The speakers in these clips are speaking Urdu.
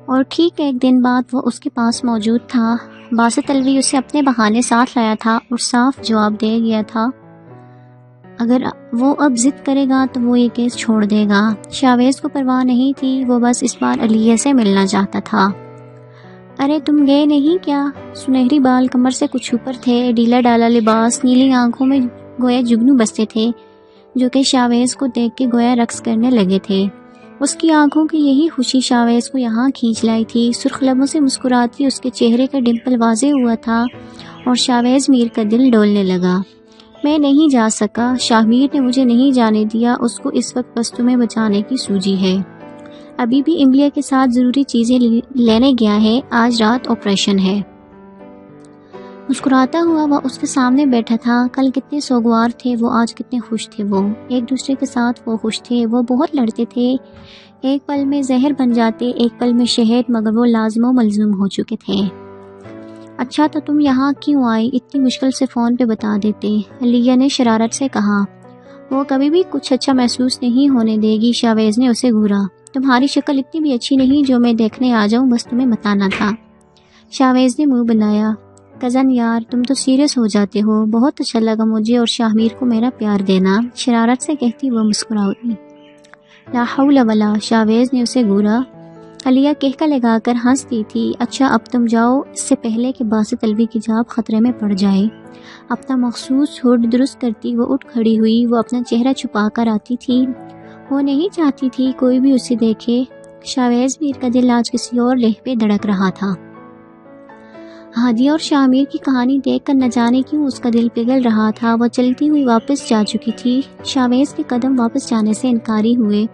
اور ٹھیک ایک دن بعد وہ اس کے پاس موجود تھا۔ باسط الوی اسے اپنے بہانے ساتھ لایا تھا اور صاف جواب دے گیا تھا اگر وہ اب ضد کرے گا تو وہ یہ کیس چھوڑ دے گا۔ شاویز کو پرواہ نہیں تھی، وہ بس اس بار علیہ سے ملنا چاہتا تھا۔ ارے تم گئے نہیں کیا؟ سنہری بال کمر سے کچھ اوپر تھے، ڈھیلا ڈالا لباس، نیلی آنکھوں میں گویا جگنو بستے تھے جو کہ شاویز کو دیکھ کے گویا رقص کرنے لگے تھے۔ اس کی آنکھوں کی یہی خوشی شاویز کو یہاں کھینچ لائی تھی۔ سرخ لبوں سے مسکراتی اس کے چہرے کا ڈمپل واضح ہوا تھا اور شاویز میر کا دل ڈولنے لگا۔ میں نہیں جا سکا، شاہ میر نے مجھے نہیں جانے دیا، اس کو اس وقت بس تمہیں بچانے کی سوجی ہے۔ ابھی بھی املیہ کے ساتھ ضروری چیزیں لینے گیا ہے، آج رات آپریشن ہے۔ مسکراتا ہوا وہ اس کے سامنے بیٹھا تھا۔ کل کتنے سوگوار تھے وہ، آج کتنے خوش تھے وہ، ایک دوسرے کے ساتھ وہ خوش تھے۔ وہ بہت لڑتے تھے، ایک پل میں زہر بن جاتے، ایک پل میں شہد، مگر وہ لازم و ملزوم ہو چکے تھے۔ اچھا تو تم یہاں کیوں آئی؟ اتنی مشکل سے فون پہ بتا دیتے، علیہ نے شرارت سے کہا۔ وہ کبھی بھی کچھ اچھا محسوس نہیں ہونے دے گی، شاویز نے اسے گھورا۔ تمہاری شکل اتنی بھی اچھی نہیں جو میں دیکھنے آ جاؤں، بس تمہیں بتانا تھا۔ شاویز نے منہ بنایا۔ کزن یار تم تو سیریس ہو جاتے ہو، بہت اچھا لگا مجھے اور شاہ میر کو میرا پیار دینا، شرارت سے کہتی وہ مسکرا اٹھی۔ لا حول ولا، شاویز نے اسے گھورا۔ علیہ کہکا لگا کر ہنس دی تھی۔ اچھا اب تم جاؤ، اس سے پہلے کہ باسط الوی کی جاب خطرے میں پڑ جائے۔ اپنا مخصوص ہڈ درست کرتی وہ اٹھ کھڑی ہوئی۔ وہ اپنا چہرہ چھپا کر آتی تھی، وہ نہیں چاہتی تھی کوئی بھی اسے دیکھے۔ شاویز میر کا دل آج کسی اور لہو پہ دھڑک رہا تھا۔ ہادیہ اور شاہ میر کی کہانی دیکھ کر نہ جانے کیوں اس کا دل پگھل رہا تھا۔ وہ چلتی ہوئی واپس جا چکی تھی۔ شاویز کے قدم واپس جانے سے انکاری ہوئے۔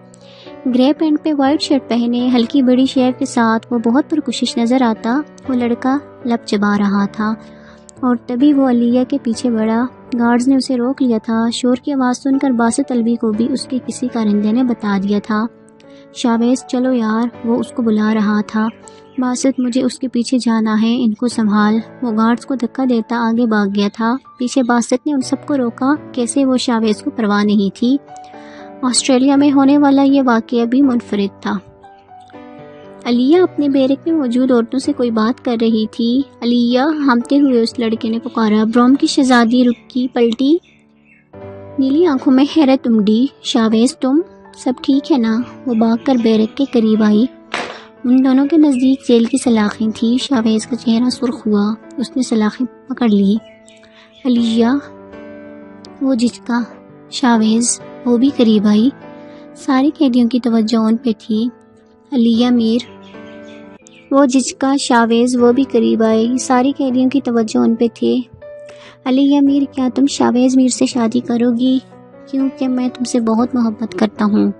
گرے پینٹ پہ وائٹ شرٹ پہنے، ہلکی بڑی شیو کے ساتھ وہ بہت پرکشش نظر آتا۔ وہ لڑکا لب چبا رہا تھا اور تبھی وہ علیہ کے پیچھے بڑھا۔ گارڈز نے اسے روک لیا تھا۔ شور کی آواز سن کر باسط الوی کو بھی اس کے کسی کارندے نے بتا دیا تھا۔ شاویز چلو یار، وہ اس کو بلا رہا تھا۔ باسط مجھے اس کے پیچھے جانا ہے، ان کو سنبھال۔ وہ گارڈز کو دھکا دیتا آگے بھاگ گیا تھا۔ پیچھے باسط نے ان سب کو روکا، کیسے وہ شاویز کو پرواہ نہیں تھی۔ آسٹریلیا میں ہونے والا یہ واقعہ بھی منفرد تھا۔ علیہ اپنے بیرک میں موجود عورتوں سے کوئی بات کر رہی تھی۔ علیہ ہامتے ہوئے اس لڑکے نے پکارا۔ بروم کی شہزادی رکی، پلٹی، نیلی آنکھوں میں حیرت امڈی۔ شاویز تم سب ٹھیک ہے نا؟ وہ بھاگ کر بیرک کے قریب آئی۔ ان دونوں کے نزدیک جیل کی سلاخیں تھیں۔ شاویز کا چہرہ سرخ ہوا، اس نے سلاخیں پکڑ لی۔ علیہ، وہ جھجکا۔ شاویز وہ بھی قریب آئی۔ ساری قیدیوں کی توجہ ان پہ تھی۔ علیہ میر، وہ جھجکا۔ شاویز وہ بھی قریب آئے۔ ساری قیدیوں کی توجہ ان پہ تھی۔ علیہ میر، کیا تم شاویز میر سے شادی کرو گی؟ کیونکہ میں تم سے بہت محبت کرتا ہوں،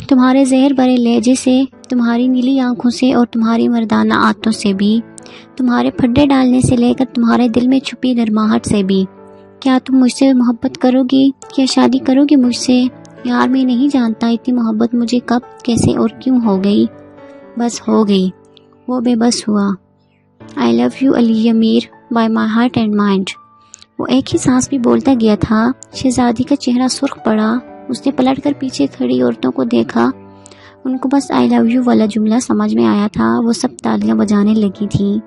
تمہارے زہر بھرے لہجے سے، تمہاری نیلی آنکھوں سے اور تمہاری مردانہ عادتوں سے بھی، تمہارے پھڈے ڈالنے سے لے کر تمہارے دل میں چھپی نرماہٹ سے بھی۔ کیا تم مجھ سے محبت کرو گی؟ کیا شادی کرو گی مجھ سے؟ یار میں نہیں جانتا اتنی محبت مجھے کب، کیسے اور کیوں ہو گئی، بس ہو گئی۔ وہ بے بس ہوا۔ I love you علیہ میر by my heart and mind۔ وہ ایک ہی سانس بھی بولتا گیا تھا۔ شہزادی کا چہرہ سرخ پڑا۔ اس نے پلٹ کر پیچھے کھڑی عورتوں کو دیکھا۔ ان کو بس I love you والا جملہ سمجھ میں آیا تھا۔ وہ سب تالیاں بجانے لگی تھیں۔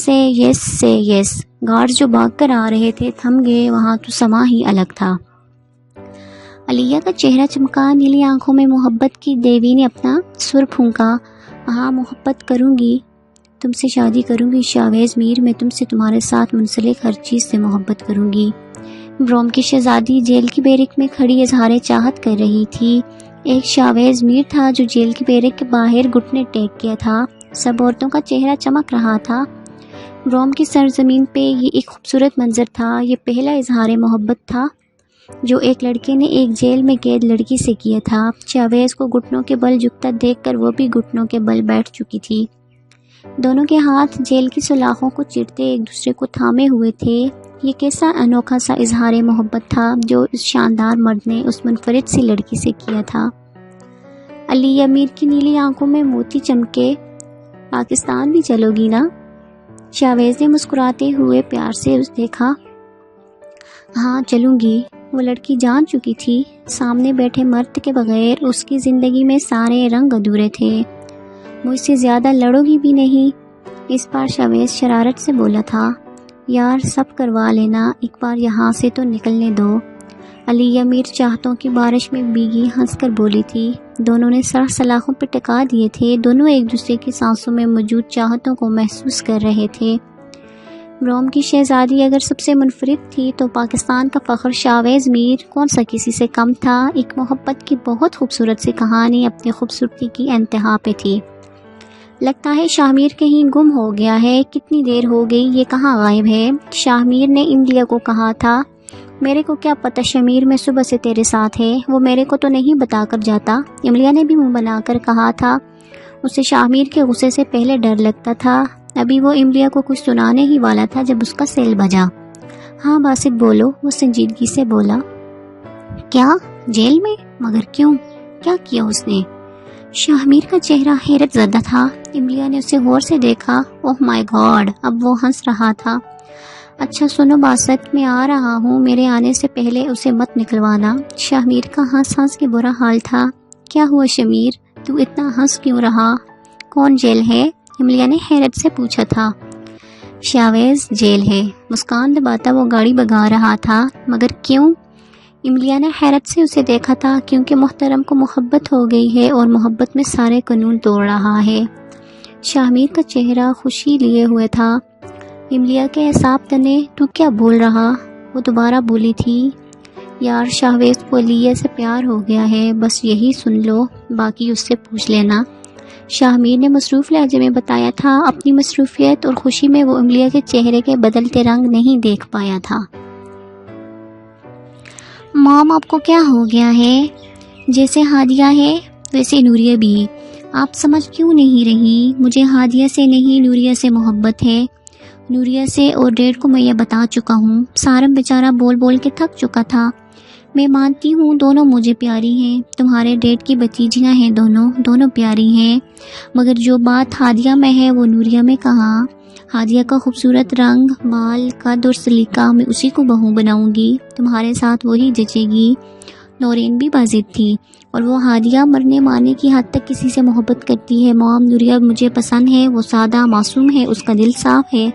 say yes say yes۔ Guards جو بھاگ کر آ رہے تھے تھم گئے، وہاں تو سما ہی الگ تھا۔ علیہ کا چہرہ چمکا، نیلی آنکھوں میں محبت کی دیوی نے اپنا سر پھونکا۔ ہاں محبت کروں گی، تم سے شادی کروں گی شاویز میر، میں تم سے تمہارے ساتھ منسلک ہر چیز سے محبت کروں گی۔ بروم کی شہزادی جیل کی بیرک میں کھڑی اظہار چاہت کر رہی تھی۔ ایک شاویز میر تھا جو جیل کی بیرک کے باہر گھٹنے ٹیک کیا تھا۔ سب عورتوں کا چہرہ چمک رہا تھا۔ بروم کی سرزمین پہ یہ ایک خوبصورت منظر تھا۔ یہ پہلا اظہار محبت تھا جو ایک لڑکے نے ایک جیل میں قید لڑکی سے کیا تھا۔ شاویز کو گھٹنوں کے بل جھکتا دیکھ کر وہ بھی گھٹنوں کے بل بیٹھ چکی تھی۔ دونوں کے ہاتھ جیل کی سلاخوں کو چیرتے ایک دوسرے کو تھامے ہوئے تھے۔ یہ کیسا انوکھا سا اظہار محبت تھا جو اس شاندار مرد نے اس منفرد سی لڑکی سے کیا تھا۔ علیہ میر کی نیلی آنکھوں میں موتی چمکے۔ پاکستان بھی چلو گی نا؟ شاویز نے مسکراتے ہوئے پیار سے دیکھا۔ ہاں چلوں گی۔ وہ لڑکی جان چکی تھی، سامنے بیٹھے مرد کے بغیر اس کی زندگی میں سارے رنگ ادھورے تھے۔ مجھ سے زیادہ لڑو گی بھی نہیں۔ اس بار شاویز شرارت سے بولا تھا، یار سب کروا لینا، ایک بار یہاں سے تو نکلنے دو۔ علیہ میر چاہتوں کی بارش میں بھیگی ہنس کر بولی تھی۔ دونوں نے سر سلاخوں پہ ٹکا دیے تھے، دونوں ایک دوسرے کی سانسوں میں موجود چاہتوں کو محسوس کر رہے تھے۔ روم کی شہزادی اگر سب سے منفرد تھی تو پاکستان کا فخر شاویز میر کون سا کسی سے کم تھا۔ ایک محبت کی بہت خوبصورت سی کہانی اپنی خوبصورتی کی انتہا پہ تھی۔ لگتا ہے شاہ میر کہیں گم ہو گیا ہے، کتنی دیر ہو گئی، یہ کہاں غائب ہے؟ شاہ میر نے املیہ کو کہا تھا۔ میرے کو کیا پتہ شمیر، میں صبح سے تیرے ساتھ ہے، وہ میرے کو تو نہیں بتا کر جاتا۔ املیہ نے بھی منہ بنا کر کہا تھا۔ اسے شاہ میر کے غصے سے پہلے ڈر لگتا تھا، ابھی وہ املیہ کو کچھ سنانے ہی والا تھا جب اس کا سیل بجا۔ ہاں باسط بولو، وہ سنجیدگی سے بولا۔ کیا جیل میں؟ مگر کیوں؟ کیا کیا اس نے؟ شاہ میر کا چہرہ حیرت زدہ تھا۔ املیہ نے اسے غور سے دیکھا۔ اوہ مائی گاڈ، اب وہ ہنس رہا تھا۔ اچھا سنو باسط، میں آ رہا ہوں، میرے آنے سے پہلے اسے مت نکلوانا۔ شاہ میر کا ہنس ہنس کے برا حال تھا۔ کیا ہوا شمیر، تو اتنا ہنس کیوں رہا؟ کون جیل ہے؟ املیہ نے حیرت سے پوچھا تھا۔ شاویز جیل ہے، مسکان دباتا وہ گاڑی بگا رہا تھا۔ مگر کیوں؟ املیہ نے حیرت سے اسے دیکھا تھا۔ کیونکہ محترم کو محبت ہو گئی ہے اور محبت میں سارے قانون توڑ رہا ہے۔ شاہ میر کا چہرہ خوشی لیے ہوئے تھا۔ املیہ کے اعصاب تنے، تو کیا بول رہا؟ وہ دوبارہ بولی تھی، یار شاویز کو علیہ سے پیار ہو گیا ہے، بس یہی سن لو، باقی اس سے پوچھ لینا۔ شاہ میر نے مصروف لہجے میں بتایا تھا۔ اپنی مصروفیت اور خوشی میں وہ املیہ کے چہرے کے بدلتے رنگ نہیں دیکھ پایا تھا۔ مام آپ کو کیا ہو گیا ہے؟ جیسے ہادیہ ہے ویسے نوریہ بھی۔ آپ سمجھ کیوں نہیں رہی؟ مجھے ہادیہ سے نہیں نوریہ سے محبت ہے۔ نوریہ سے اور ڈیڈ کو میں یہ بتا چکا ہوں۔ سارم بیچارہ بول بول کے تھک چکا تھا۔ میں مانتی ہوں دونوں مجھے پیاری ہیں، تمہارے ڈیڈ کی بتیجیاں ہیں، دونوں پیاری ہیں، مگر جو بات ہادیہ میں ہے وہ نوریہ میں کہاں؟ ہادیہ کا خوبصورت رنگ، بال، قد اور سلیقہ، میں اسی کو بہو بناؤں گی، تمہارے ساتھ وہی جچے گی۔ نورین بھی بازد تھی، اور وہ ہادیہ مرنے مارنے کی حد تک کسی سے محبت کرتی ہے۔ مام نوریہ مجھے پسند ہے، وہ سادہ معصوم ہے، اس کا دل صاف ہے،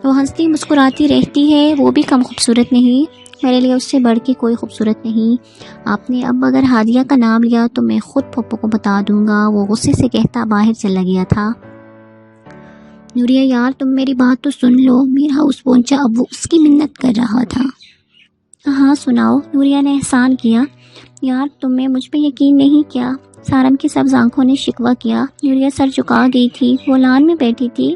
وہ ہنستی مسکراتی رہتی ہے، وہ بھی کم خوبصورت نہیں، میرے لیے اس سے بڑھ کے کوئی خوبصورت نہیں۔ آپ نے اب اگر ہادیہ کا نام لیا تو میں خود پھپھو کو بتا دوں گا، وہ غصے سے کہتا باہر چلا گیا تھا۔ نوریہ یار تم میری بات تو سن لو، میر ہاؤس پہنچا، اب وہ اس کی منت کر رہا تھا۔ ہاں سناؤ، نوریہ نے احسان کیا۔ یار تم نے مجھ پہ یقین نہیں کیا، سارم کی سبز آنکھوں نے شکوہ کیا۔ نوریہ سر جھکا گئی تھی، وہ لان میں بیٹھی تھی،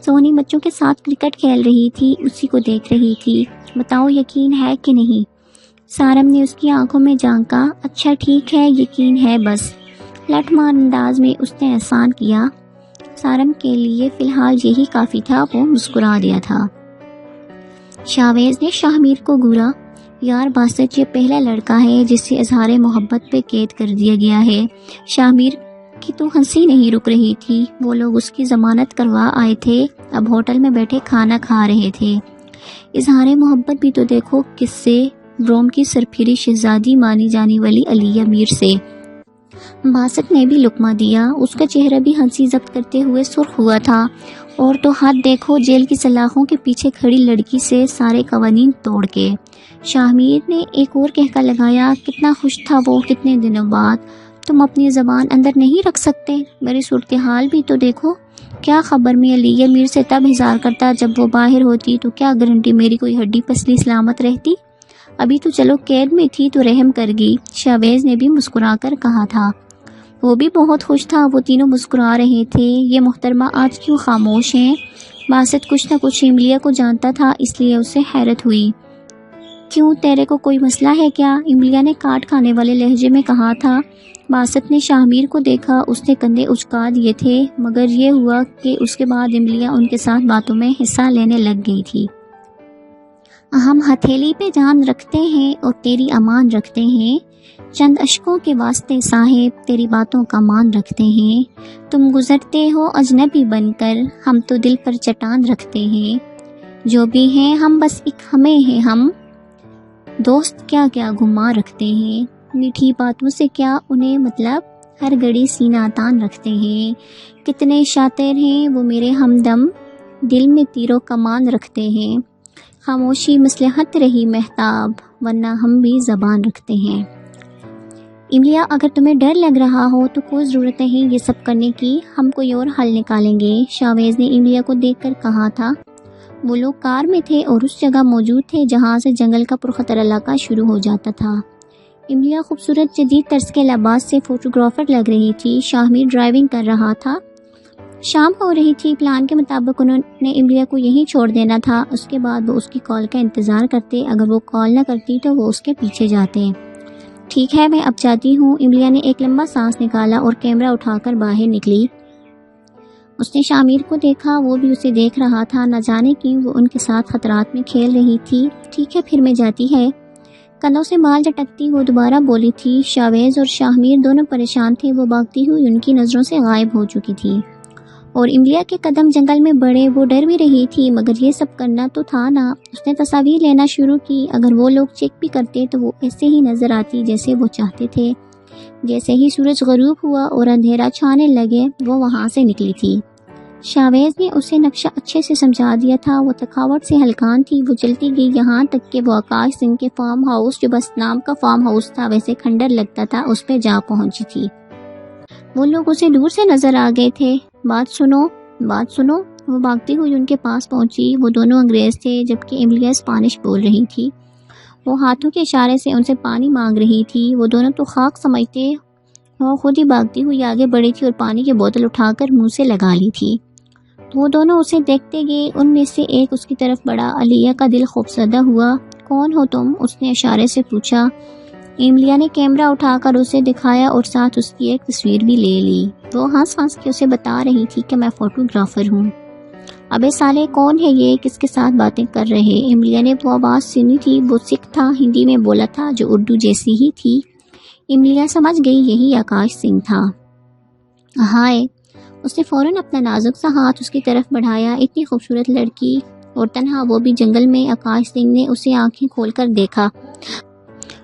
سونی بچوں کے ساتھ کرکٹ کھیل رہی تھی، اسی کو دیکھ رہی تھی۔ بتاؤ یقین ہے کہ نہیں؟ سارم نے اس کی آنکھوں میں جھانکا۔ اچھا ٹھیک ہے، یقین ہے بس، لٹ مار انداز میں اس نے احسان کیا۔ سارم کے لیے فی الحال یہی کافی تھا، وہ مسکرا دیا تھا۔ شاویز نے شاہ میر کو گھورا۔ یار باسط یہ پہلا لڑکا ہے جس سے اظہار محبت پہ قید کر دیا گیا ہے۔ شاہ میر کی تو ہنسی نہیں رک رہی تھی، وہ لوگ اس کی ضمانت کروا آئے تھے، اب ہوٹل میں بیٹھے کھانا کھا رہے تھے۔ اظہار محبت بھی تو دیکھو کس سے، روم کی سرپھری شہزادی مانی جانے والی علیہ میر سے۔ باسط نے بھی لقمہ دیا، اس کا چہرہ بھی ہنسی ضبط کرتے ہوئے سرخ ہوا تھا۔ اور تو ہاتھ دیکھو جیل کی سلاخوں کے پیچھے کھڑی لڑکی سے سارے قوانین توڑ کے۔ شاہ میر نے ایک اور کہکا لگایا، کتنا خوش تھا وہ کتنے دنوں بعد۔ تم اپنی زبان اندر نہیں رکھ سکتے؟ میری صورتحال بھی تو دیکھو، کیا خبر میں علیہ میر سے تب اظہار کرتا جب وہ باہر ہوتی، تو کیا گارنٹی میری کوئی ہڈی پسلی سلامت رہتی؟ ابھی تو چلو قید میں تھی تو رحم کر گئی، شاویز نے بھی مسکرا کر کہا تھا۔ وہ بھی بہت خوش تھا، وہ تینوں مسکرا رہے تھے۔ یہ محترمہ آج کیوں خاموش ہیں؟ باسط کچھ نہ کچھ املیہ کو جانتا تھا، اس لیے اسے حیرت ہوئی۔ کیوں، تیرے کو کوئی مسئلہ ہے کیا؟ املیہ نے کاٹ کھانے والے لہجے میں کہا تھا۔ باسط نے شاہ میر کو دیکھا، اس نے کندھے اچکا دیے تھے، مگر یہ ہوا کہ اس کے بعد املیہ ان کے ساتھ باتوں میں حصہ لینے لگ گئی تھی۔ ہم ہتھیلی پہ جان رکھتے ہیں اور تیری امان رکھتے ہیں، چند اشکوں کے واسطے صاحب تیری باتوں کا مان رکھتے ہیں، تم گزرتے ہو اجنبی بن کر، ہم تو دل پر چٹان رکھتے ہیں، جو بھی ہیں ہم بس ایک ہمیں ہیں ہم، دوست کیا کیا گمان رکھتے ہیں، میٹھی باتوں سے کیا انہیں مطلب، ہر گھڑی سینہ تان رکھتے ہیں، کتنے شاطر ہیں وہ میرے ہمدم، دل میں تیر و کمان رکھتے ہیں، خاموشی مصلحت رہی مہتاب، ورنہ ہم بھی زبان رکھتے ہیں۔ املیہ، اگر تمہیں ڈر لگ رہا ہو تو کوئی ضرورت نہیں یہ سب کرنے کی، ہم کوئی اور حل نکالیں گے، شاویز نے املیہ کو دیکھ کر کہا تھا۔ وہ لوگ کار میں تھے اور اس جگہ موجود تھے جہاں سے جنگل کا پرخطر علاقہ شروع ہو جاتا تھا۔ املیہ خوبصورت جدید طرز کے لباس سے فوٹوگرافر لگ رہی تھی، شاہمیر ڈرائیونگ کر رہا تھا۔ شام ہو رہی تھی، پلان کے مطابق انہوں نے املیہ کو یہیں چھوڑ دینا تھا، اس کے بعد وہ اس کی کال کا انتظار کرتے، اگر وہ کال نہ کرتی تو وہ اس کے پیچھے جاتے۔ ٹھیک ہے، میں اب جاتی ہوں۔ املیہ نے ایک لمبا سانس نکالا اور کیمرہ اٹھا کر باہر نکلی۔ اس نے شاہمیر کو دیکھا، وہ بھی اسے دیکھ رہا تھا، نہ جانے کیوں وہ ان کے ساتھ خطرات میں کھیل رہی تھی۔ ٹھیک ہے، پھر میں جاتی ہے۔ کندھوں سے بال جھٹکتی وہ دوبارہ بولی تھی۔ شاویز اور شاہمیر دونوں پریشان تھے، وہ بھاگتی ہوئی ان کی نظروں سے غائب ہو چکی تھی، اور املیہ کے قدم جنگل میں بڑھے۔ وہ ڈر بھی رہی تھی، مگر یہ سب کرنا تو تھا نا۔ اس نے تصاویر لینا شروع کی، اگر وہ لوگ چیک بھی کرتے تو وہ ایسے ہی نظر آتی جیسے وہ چاہتے تھے۔ جیسے ہی سورج غروب ہوا اور اندھیرا چھانے لگے، وہ وہاں سے نکلی تھی۔ شاویز نے اسے نقشہ اچھے سے سمجھا دیا تھا، وہ تھکاوٹ سے ہلکان تھی۔ وہ چلتی گئی یہاں تک کہ وہ آکاش سنگھ کے فارم ہاؤس، جو بس نام کا فارم ہاؤس تھا ویسے کھنڈر لگتا تھا، اس پہ جا پہنچی تھی۔ وہ لوگ اسے دور سے نظر آ گئے تھے۔ بات سنو، بات سنو۔ وہ بھاگتی ہوئی ان کے پاس پہنچی۔ وہ دونوں انگریز تھے، جبکہ املیہ اسپانش بول رہی تھی۔ وہ ہاتھوں کے اشارے سے ان سے پانی مانگ رہی تھی۔ وہ دونوں تو خاک سمجھتے، وہ خود ہی بھاگتی ہوئی آگے بڑھی تھی اور پانی کی بوتل اٹھا کر منہ سے لگا لی تھی۔ وہ دونوں اسے دیکھتے گئے۔ ان میں سے ایک اس کی طرف بڑھا۔ علیہ کا دل خوفزدہ ہوا۔ کون ہو تم؟ اس نے اشارے سے پوچھا۔ املیہ نے کیمرہ اٹھا کر اسے دکھایا اور ساتھ اس کی ایک تصویر بھی لے لی۔ وہ ہنس ہنس کے اسے بتا رہی تھی کہ میں فوٹوگرافر ہوں۔ ابے سالے، کون ہے یہ؟ کس کے ساتھ باتیں کر رہے؟ املیہ نے وہ آواز سنی تھی، وہ سکھ تھا، ہندی میں بولا تھا جو اردو جیسی ہی تھی۔ املیہ سمجھ گئی یہی آکاش سنگھ تھا۔ ہائے! اس نے فوراً اپنا نازک سا ہاتھ اس کی طرف بڑھایا۔ اتنی خوبصورت لڑکی، اور تنہا، وہ بھی جنگل میں۔ آکاش سنگھ نے اسے آنکھیں کھول کر دیکھا۔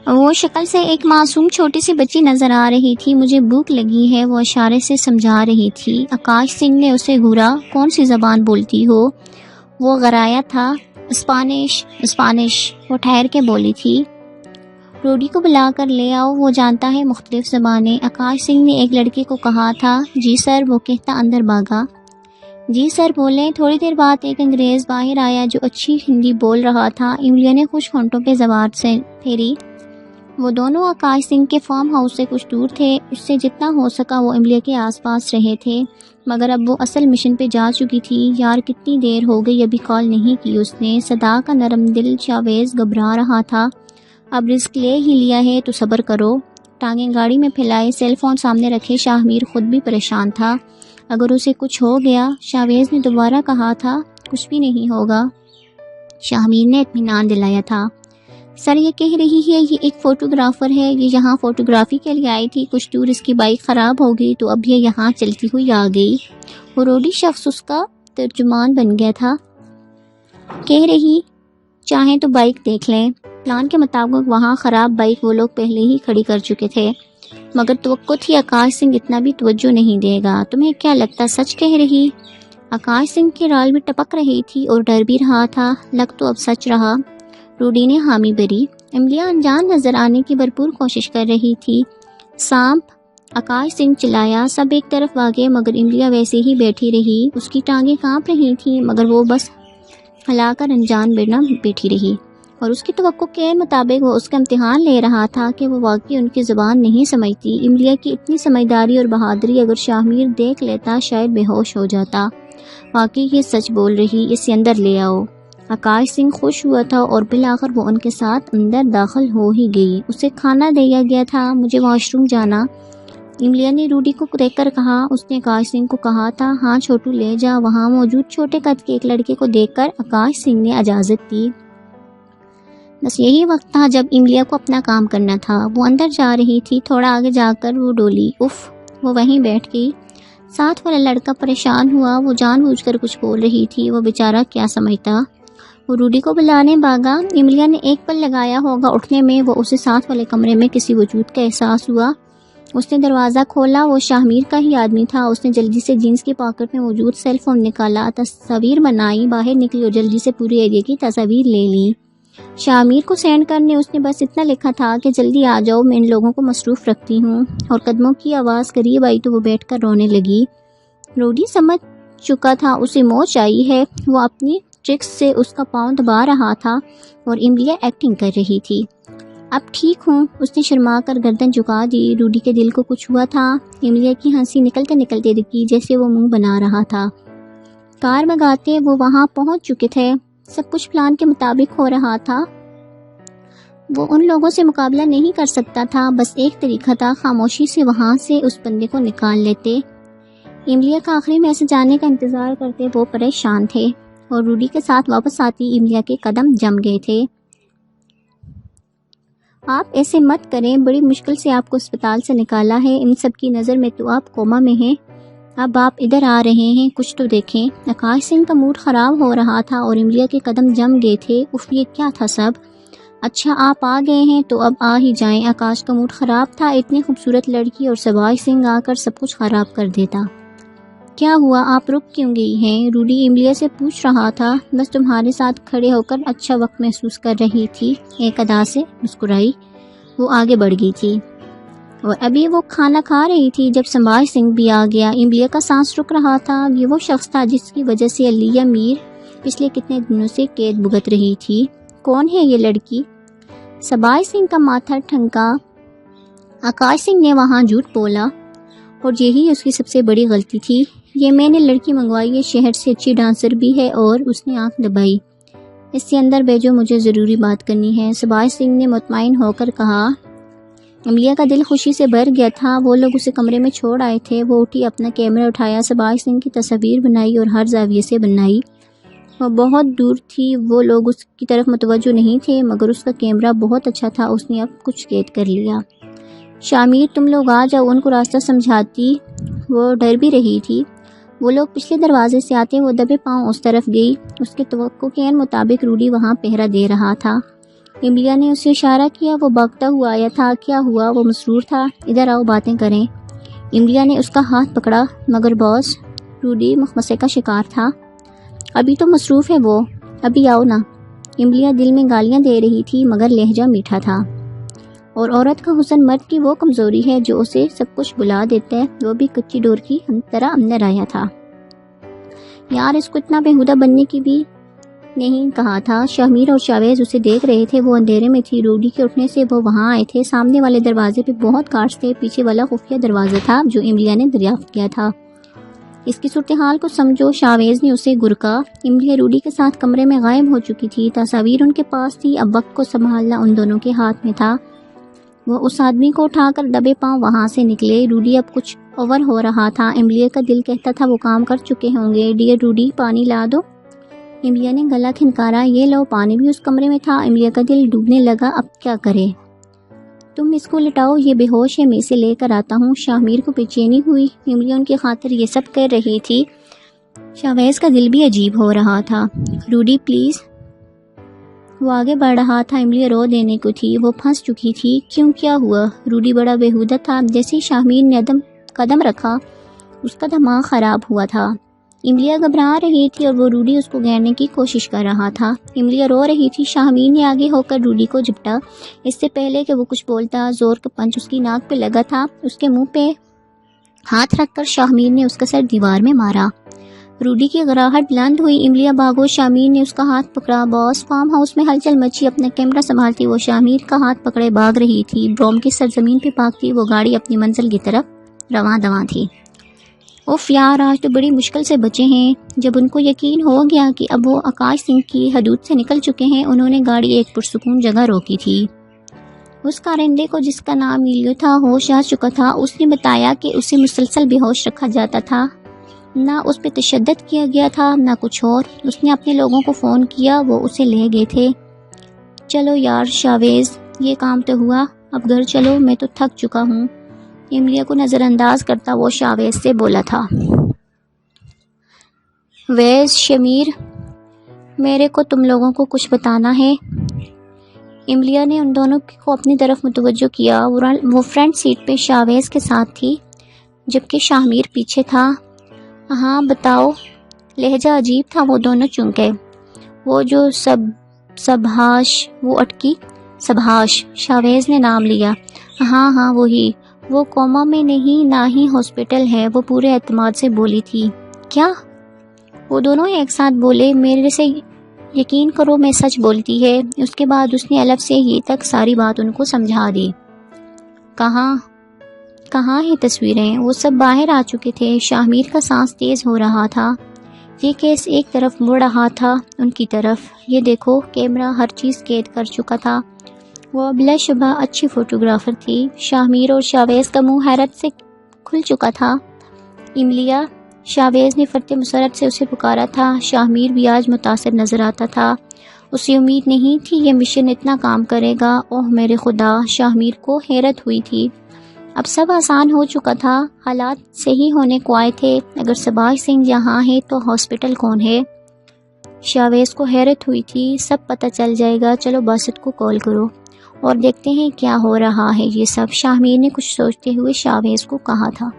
وہ شکل سے ایک معصوم چھوٹی سی بچی نظر آ رہی تھی۔ مجھے بھوک لگی ہے، وہ اشارے سے سمجھا رہی تھی۔ آکاش سنگھ نے اسے گھورا۔ کون سی زبان بولتی ہو؟ وہ غرایا تھا۔ اسپانش، وہ ٹھہر کے بولی تھی۔ روڈی کو بلا کر لے آؤ، وہ جانتا ہے مختلف زبانیں، آکاش سنگھ نے ایک لڑکے کو کہا تھا۔ جی سر، وہ کہتا اندر بھاگا۔ جی سر بولیں۔ تھوڑی دیر بعد ایک انگریز باہر آیا جو اچھی ہندی بول رہا تھا۔ املیہ نے خوش ہونٹوں پہ زبان سے پھیری۔ وہ دونوں آکاش سنگھ کے فارم ہاؤس سے کچھ دور تھے۔ اس سے جتنا ہو سکا وہ املیہ کے آس پاس رہے تھے، مگر اب وہ اصل مشن پہ جا چکی تھی۔ یار کتنی دیر ہو گئی، ابھی کال نہیں کی اس نے۔ صدا کا نرم دل شاویز گھبرا رہا تھا۔ اب رسک لے ہی لیا ہے تو صبر کرو۔ ٹانگیں گاڑی میں پھیلائے، سیل فون سامنے رکھے۔ شاہمیر خود بھی پریشان تھا، اگر اسے کچھ ہو گیا۔ شاویز نے دوبارہ کہا تھا، کچھ بھی نہیں ہوگا۔ شاہمیر نے اطمینان دلایا تھا۔ سر، یہ کہہ رہی ہے یہ ایک فوٹوگرافر ہے، یہ یہاں فوٹوگرافی کے لیے آئی تھی، کچھ دور اس کی بائک خراب ہو گئی تو اب یہ یہاں چلتی ہوئی آ گئی۔ وہ روڈی شخص اس کا ترجمان بن گیا تھا۔ کہہ رہی چاہیں تو بائک دیکھ لیں۔ پلان کے مطابق وہاں خراب بائک وہ لوگ پہلے ہی کھڑی کر چکے تھے، مگر توقع تھی آکاش سنگھ اتنا بھی توجہ نہیں دے گا۔ تمہیں کیا لگتا سچ کہہ رہی؟ آکاش سنگھ کی رال بھی ٹپک رہی تھی اور ڈر بھی رہا تھا۔ لگ تو اب سچ رہا۔ روڈی نے حامی بھری۔ املیہ انجان نظر آنے کی بھرپور کوشش کر رہی تھی۔ سانپ! آکاش سنگھ چلایا۔ سب ایک طرف بھاگے، مگر املیہ ویسے ہی بیٹھی رہی۔ اس کی ٹانگیں کانپ رہی تھیں، مگر وہ بس ہلا کر انجان بنا بیٹھی رہی، اور اس کی توقع کے مطابق وہ اس کا امتحان لے رہا تھا کہ وہ واقعی ان کی زبان نہیں سمجھتی۔ املیہ کی اتنی سمجھداری اور بہادری اگر شاہمیر دیکھ لیتا شاید بے ہوش ہو جاتا۔ واقعی یہ سچ بول رہی، اسے اندر لے آؤ۔ آکاش سنگھ خوش ہوا تھا اور بالآخر وہ ان کے ساتھ اندر داخل ہو ہی گئی۔ اسے کھانا دیا گیا تھا۔ مجھے واش روم جانا، املیہ نے روڈی کو دیکھ کر کہا۔ اس نے آکاش سنگھ کو کہا تھا، ہاں چھوٹو لے جا۔ وہاں موجود چھوٹے قد کے ایک لڑکے کو دیکھ کر آکاش سنگھ نے اجازت دی۔ بس یہی وقت تھا جب املیہ کو اپنا کام کرنا تھا۔ وہ اندر جا رہی تھی، تھوڑا آگے جا کر وہ ڈولی۔ اف! وہ وہیں بیٹھ گئی۔ ساتھ والا لڑکا پریشان ہوا۔ وہ جان بوجھ کر کچھ بول رہی تھی، وہ بیچارہ کیا سمجھتا۔ وہ روڈی کو بلانے بھاگا۔ املیہ نے ایک پل لگایا ہوگا اٹھنے میں، وہ اسے ساتھ والے کمرے میں کسی وجود کا احساس ہوا۔ اس نے دروازہ کھولا، وہ شاہمیر کا ہی آدمی تھا۔ اس نے جلدی سے جینس کی پاکٹ میں موجود سیل فون نکالا، تصاویر بنائی، باہر نکلی اور جلدی سے پورے ایریا کی تصاویر لے لی۔ شاہمیر کو سینڈ کرنے اس نے بس اتنا لکھا تھا کہ جلدی آ جاؤ، میں ان لوگوں کو مصروف رکھتی ہوں، اور قدموں کی آواز قریب آئی تو وہ بیٹھ کر رونے لگی۔ روڈی سمجھ چکا تھا اسے موچ آئی ہے، وہ اپنی ٹرکس سے اس کا پاؤں دبا رہا تھا اور املیہ ایکٹنگ کر رہی تھی۔ اب ٹھیک ہوں، اس نے شرما کر گردن جھکا دی۔ روڈی کے دل کو کچھ ہوا تھا۔ املیہ کی ہنسی نکلتے نکلتے رکی، جیسے وہ منہ بنا رہا تھا۔ کار بھگاتے وہ وہاں پہنچ چکے تھے۔ سب کچھ پلان کے مطابق ہو رہا تھا۔ وہ ان لوگوں سے مقابلہ نہیں کر سکتا تھا، بس ایک طریقہ تھا، خاموشی سے وہاں سے اس بندے کو نکال لیتے۔ املیہ کا آخری میسج آنے کا انتظار کرتے وہ پریشان تھے، اور روڈی کے ساتھ واپس آتی املیہ کے قدم جم گئے تھے۔ آپ ایسے مت کریں، بڑی مشکل سے آپ کو اسپتال سے نکالا ہے، ان سب کی نظر میں تو آپ کوما میں ہیں، اب آپ ادھر آ رہے ہیں، کچھ تو دیکھیں۔ آکاش سنگھ کا موڈ خراب ہو رہا تھا اور املیہ کے قدم جم گئے تھے۔ اف، یہ کیا تھا سب؟ اچھا آپ آ گئے ہیں تو اب آ ہی جائیں۔ آکاش کا موڈ خراب تھا، اتنی خوبصورت لڑکی اور شباش سنگھ آ کر سب کچھ خراب کر دیتا۔ کیا ہوا، آپ رک کیوں گئی ہیں؟ روڈی املیہ سے پوچھ رہا تھا۔ بس تمہارے ساتھ کھڑے ہو کر اچھا وقت محسوس کر رہی تھی، ایک ادا سے مسکرائی۔ وہ آگے بڑھ گئی تھی اور ابھی وہ کھانا کھا رہی تھی جب شباش سنگھ بھی آ گیا۔ املیہ کا سانس رک رہا تھا۔ یہ وہ شخص تھا جس کی وجہ سے علیہ میر پچھلے کتنے دنوں سے قید بھگت رہی تھی۔ کون ہے یہ لڑکی؟ شباش سنگھ کا ماتھا ٹھنکا۔ آکاش سنگھ نے وہاں جھوٹ بولا اور یہی اس کی سب سے بڑی غلطی تھی۔ یہ میں نے لڑکی منگوائی ہے، شہر سے اچھی ڈانسر بھی ہے، اور اس نے آنکھ دبائی۔ اس سے اندر بھیجو، مجھے ضروری بات کرنی ہے، شباش سنگھ نے مطمئن ہو کر کہا۔ املیہ کا دل خوشی سے بھر گیا تھا۔ وہ لوگ اسے کمرے میں چھوڑ آئے تھے۔ وہ اٹھی، اپنا کیمرہ اٹھایا، شباش سنگھ کی تصاویر بنائی اور ہر زاویے سے بنائی۔ وہ بہت دور تھی، وہ لوگ اس کی طرف متوجہ نہیں تھے، مگر اس کا کیمرہ بہت اچھا تھا، اس نے اب کچھ قید کر لیا۔ شامیر تم لوگ آ جاؤ، ان کو راستہ سمجھاتی۔ وہ ڈر بھی رہی تھی۔ وہ لوگ پچھلے دروازے سے آتے، وہ دبے پاؤں اس طرف گئی۔ اس کے توقع کے عین مطابق روڈی وہاں پہرا دے رہا تھا۔ املیہ نے اسے اشارہ کیا، وہ بھاگتا ہوا آیا تھا۔ کیا ہوا؟ وہ مسرور تھا۔ ادھر آؤ، باتیں کریں۔ املیہ نے اس کا ہاتھ پکڑا، مگر باس، روڈی مخمصے کا شکار تھا۔ ابھی تو مصروف ہے وہ، ابھی آؤ نا۔ املیہ دل میں گالیاں دے رہی تھی، مگر لہجہ میٹھا تھا۔ اور عورت کا حسن مرد کی وہ کمزوری ہے جو اسے سب کچھ بلا دیتا ہے۔ وہ بھی کچی ڈور کی طرح اندر آیا تھا۔ یار، اس کو اتنا بےہودہ بننے کی بھی نہیں کہا تھا۔ شاہمیر اور شاویز اسے دیکھ رہے تھے۔ وہ اندھیرے میں تھی۔ روڈی کے اٹھنے سے وہ وہاں آئے تھے۔ سامنے والے دروازے پہ بہت کارڈز تھے۔ پیچھے والا خفیہ دروازہ تھا جو املیہ نے دریافت کیا تھا۔ اس کی صورتحال کو سمجھو، شاویز نے اسے گرکا۔ املیہ روڈی کے ساتھ کمرے میں غائب ہو چکی تھی۔ تصاویر ان کے پاس تھی، اب وقت کو سنبھالنا ان دونوں کے ہاتھ میں تھا۔ وہ اس آدمی کو اٹھا کر دبے پاؤں وہاں سے نکلے۔ روڈی اب کچھ اوور ہو رہا تھا۔ املیہ کا دل کہتا تھا وہ کام کر چکے ہوں گے۔ ڈیئر روڈی، پانی لا دو۔ املیہ نے گلا کھنکارا۔ یہ لو، پانی بھی اس کمرے میں تھا۔ املیہ کا دل ڈوبنے لگا، اب کیا کرے؟ تم اس کو لٹاؤ، یہ بے ہوش ہے، میں اسے لے کر آتا ہوں۔ شاہمیر کو بے چینی ہوئی۔ املیہ ان کی خاطر یہ سب کر رہی تھی۔ شاویز کا دل بھی عجیب ہو رہا تھا۔ روڈی پلیز۔ وہ آگے بڑھ رہا تھا۔ املیہ رو دینے کو تھی، وہ پھنس چکی تھی۔ کیوں، کیا ہوا؟ روڈی بڑا بےہودہ تھا۔ جیسے ہی شاہمیر نے قدم رکھا، اس کا دماغ خراب ہوا تھا۔ املیہ گھبرا رہی تھی اور وہ روڈی اس کو گھیرنے کی کوشش کر رہا تھا۔ املیہ رو رہی تھی۔ شاہمیر نے آگے ہو کر روڈی کو جھپٹا۔ اس سے پہلے کہ وہ کچھ بولتا، زور کا پنچ اس کی ناک پہ لگا تھا۔ اس کے منہ پہ ہاتھ رکھ کر شاہمیر نے اس کا سر دیوار میں مارا۔ روڈی کی گھراہٹ بلند ہوئی۔ املیہ بھاگو، شاہمیر نے اس کا ہاتھ پکڑا۔ باس، فارم ہاؤس میں ہلچل مچی۔ اپنا کیمرہ سنبھالتی وہ شاہمیر کا ہاتھ پکڑے بھاگ رہی تھی۔ بروم کی سرزمین پہ بھاگتی وہ گاڑی اپنی منزل کی طرف رواں دواں تھی۔ اف یار، آج تو بڑی مشکل سے بچے ہیں۔ جب ان کو یقین ہو گیا کہ اب وہ آکاش سنگھ کی حدود سے نکل چکے ہیں، انہوں نے گاڑی ایک پرسکون جگہ روکی تھی۔ اس کارندے کو، جس کا نام ایلیو تھا، ہوش آ چکا تھا۔ اس نے بتایا کہ اسے مسلسل بے ہوش رکھا جاتا تھا، نہ اس پہ تشدد کیا گیا تھا، نہ کچھ اور۔ اس نے اپنے لوگوں کو فون کیا، وہ اسے لے گئے تھے۔ چلو یار شاویز، یہ کام تو ہوا، اب گھر چلو، میں تو تھک چکا ہوں۔ املیہ کو نظر انداز کرتا وہ شاویز سے بولا تھا۔ ویز، شمیر، میرے کو تم لوگوں کو کچھ بتانا ہے۔ املیہ نے ان دونوں کو اپنی طرف متوجہ کیا۔ وہ فرنٹ سیٹ پہ شاویز کے ساتھ تھی جبکہ شاہ میر پیچھے تھا۔ ہاں بتاؤ، لہجہ عجیب تھا، وہ دونوں چونکے۔ وہ جو سبھاش، وہ اٹکی۔ سبھاش، شاویز نے نام لیا۔ ہاں وہی، وہ کوما میں نہیں، نہ ہی ہاسپٹل ہے، وہ پورے اعتماد سے بولی تھی۔ کیا؟ وہ دونوں ایک ساتھ بولے۔ میرے سے یقین کرو، میں سچ بولتی ہے۔ اس کے بعد اس نے الف سے یہ تک ساری بات ان کو سمجھا دی۔ کہاں ہے تصویریں؟ وہ سب باہر آ چکے تھے۔ شاہ میر کا سانس تیز ہو رہا تھا۔ یہ کیس ایک طرف مڑ رہا تھا، ان کی طرف۔ یہ دیکھو، کیمرہ ہر چیز قید کر چکا تھا۔ وہ بلا شبہ اچھی فوٹوگرافر تھی۔ شاہ میر اور شاویز کا منہ حیرت سے کھل چکا تھا۔ املیہ، شاویز نے فرتے مسرت سے اسے پکارا تھا۔ شاہ میر بھی آج متاثر نظر آتا تھا۔ اسے امید نہیں تھی یہ مشن اتنا کام کرے گا۔ اوہ میرے خدا، شاہ میر کو حیرت ہوئی تھی۔ اب سب آسان ہو چکا تھا، حالات صحیح ہونے کو آئے تھے۔ اگر سبھاش سنگھ یہاں ہے تو ہاسپٹل کون ہے؟ شاویز کو حیرت ہوئی تھی۔ سب پتہ چل جائے گا، چلو باسط کو کال کرو اور دیکھتے ہیں کیا ہو رہا ہے یہ سب، شاہ میر نے کچھ سوچتے ہوئے شاویز کو کہا تھا۔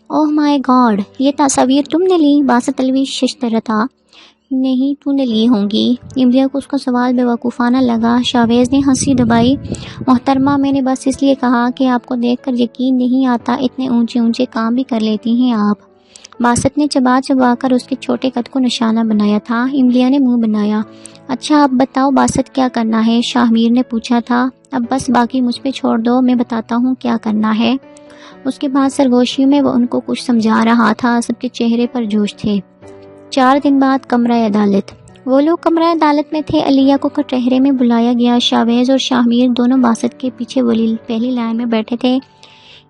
اوہ مائی گاڈ، یہ تصاویر تم نے لی؟ باسط الوی ششتر تھا۔ نہیں، تو نے لی ہوں گی۔ املیہ کو اس کا سوال بے وقوفانہ لگا۔ شاویز نے ہنسی دبائی۔ محترمہ، میں نے بس اس لیے کہا کہ آپ کو دیکھ کر یقین نہیں آتا، اتنے اونچے کام بھی کر لیتی ہیں آپ۔ باسط نے چبا کر اس کے چھوٹے قد کو نشانہ بنایا تھا۔ املیہ نے منہ بنایا۔ اچھا اب بتاؤ باسط، کیا کرنا ہے؟ شاہ میر نے پوچھا تھا۔ اب بس باقی مجھ پہ چھوڑ دو، میں بتاتا ہوں کیا کرنا ہے۔ اس کے بعد سرگوشی میں وہ ان کو کچھ سمجھا رہا تھا۔ سب کے چہرے پر جوش تھے۔ 4 دن بعد کمرہ عدالت۔ وہ لوگ کمرہ عدالت میں تھے۔ علیہ کو کٹہرے میں بلایا گیا۔ شاویز اور شاہ میر دونوں باسط کے پیچھے پہلی لائن میں بیٹھے تھے۔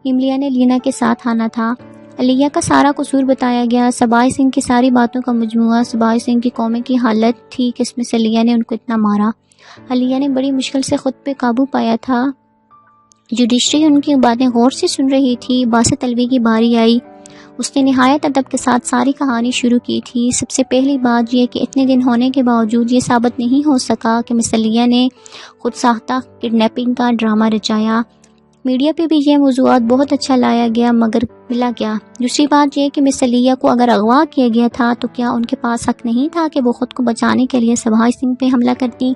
املیہ نے لینا کے ساتھ آنا تھا۔ علیہ کا سارا قصور بتایا گیا، سبھاش سنگھ کی ساری باتوں کا مجموعہ، سبھاش سنگھ کی قومی کی حالت تھی کس میں سے علیہ نے ان کو اتنا مارا۔ علیہ نے بڑی مشکل سے خود پہ قابو پایا تھا۔ جوڈیشری ان کی باتیں غور سے سن رہی تھی۔ باسط الوی کی باری آئی۔ اس نے نہایت ادب کے ساتھ ساری کہانی شروع کی تھی۔ سب سے پہلی بات یہ کہ اتنے دن ہونے کے باوجود یہ ثابت نہیں ہو سکا کہ مس علیہ نے خود ساختہ کڈنیپنگ کا ڈرامہ رچایا۔ میڈیا پہ بھی یہ موضوعات بہت اچھا لایا گیا، مگر ملا کیا؟ دوسری بات یہ کہ مس علیہ کو اگر اغوا کیا گیا تھا تو کیا ان کے پاس حق نہیں تھا کہ وہ خود کو بچانے کے لیے سبھاش سنگھ پہ حملہ کرتی؟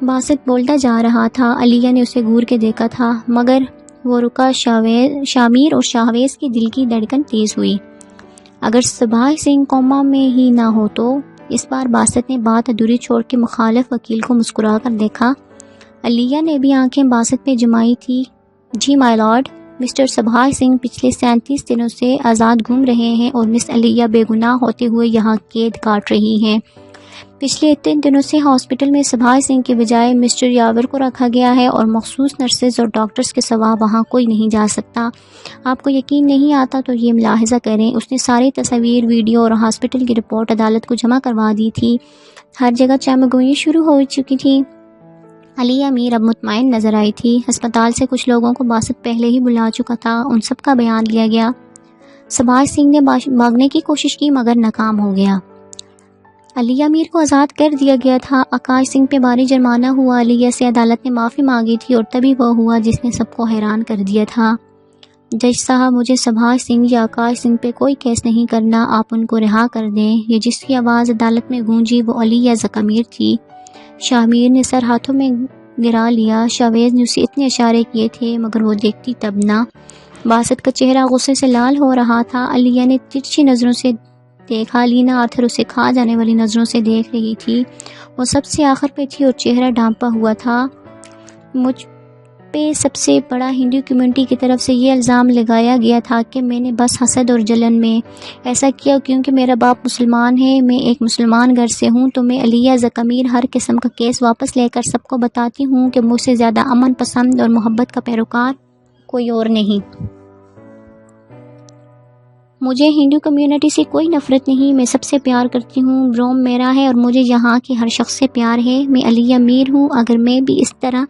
باسط بولتا جا رہا تھا۔ علیہ نے اسے گور کے دیکھا تھا، مگر وہ رکا۔ شاہ میر اور شاویز کی دل کی دھڑکن تیز ہوئی۔ اگر سبھاش سنگھ کوما میں ہی نہ ہو تو؟ اس بار باسط نے بات ادھوری چھوڑ کے مخالف وکیل کو مسکرا کر دیکھا۔ علیہ نے بھی آنکھیں باسط پہ جمائی تھی۔ جی مائی لارڈ، مسٹر سبھاش سنگھ پچھلے 37 دنوں سے آزاد گھوم رہے ہیں اور مس علیہ بے گناہ ہوتے ہوئے یہاں قید کاٹ رہی ہیں۔ پچھلے اتنے دنوں سے ہاسپٹل میں سبھاش سنگھ کے بجائے مسٹر یاور کو رکھا گیا ہے اور مخصوص نرسز اور ڈاکٹرز کے سوا وہاں کوئی نہیں جا سکتا۔ آپ کو یقین نہیں آتا تو یہ ملاحظہ کریں۔ اس نے ساری تصاویر، ویڈیو اور ہاسپٹل کی رپورٹ عدالت کو جمع کروا دی تھی۔ ہر جگہ چمگوئی شروع ہو چکی تھی۔ علیہ میر اب مطمئن نظر آئی تھی۔ ہسپتال سے کچھ لوگوں کو باسط پہلے ہی بلا چکا تھا، ان سب کا بیان لیا گیا۔ سبھاش سنگھ نے بھاگنے کی کوشش کی مگر ناکام ہو گیا۔ علیہ میر کو آزاد کر دیا گیا تھا۔ آکاش سنگھ پہ بھاری جرمانہ ہوا۔ علیہ سے عدالت نے معافی مانگی تھی اور تبھی وہ ہوا جس نے سب کو حیران کر دیا تھا۔ جج صاحب، مجھے سبھاش سنگھ یا آکاش سنگھ پہ کوئی کیس نہیں کرنا، آپ ان کو رہا کر دیں۔ یہ جس کی آواز عدالت میں گونجی وہ علیہ زکامیر تھی۔ شاہ میر نے سر ہاتھوں میں گرا لیا۔ شاویز نے اسے اتنے اشارے کیے تھے مگر وہ دیکھتی تب نہ۔ باسط کا چہرہ غصے سے لال ہو رہا تھا۔ علیہ نے ترچھی نظروں سے دیکھا۔ لینا آرتھر اسے کھا جانے والی نظروں سے دیکھ رہی تھی۔ وہ سب سے آخر پہ تھی اور چہرہ ڈھانپا ہوا تھا۔ مجھ پہ سب سے بڑا ہندو کمیونٹی کی طرف سے یہ الزام لگایا گیا تھا کہ میں نے بس حسد اور جلن میں ایسا کیا کیونکہ میرا باپ مسلمان ہے، میں ایک مسلمان گھر سے ہوں، تو میں علیہ زکامیر ہر قسم کا کیس واپس لے کر سب کو بتاتی ہوں کہ مجھ سے زیادہ امن پسند اور محبت کا پیروکار کوئی اور نہیں۔ مجھے ہندو کمیونٹی سے کوئی نفرت نہیں، میں سب سے پیار کرتی ہوں۔ روم میرا ہے اور مجھے یہاں کے ہر شخص سے پیار ہے۔ میں علیہ میر ہوں۔ اگر میں بھی اس طرح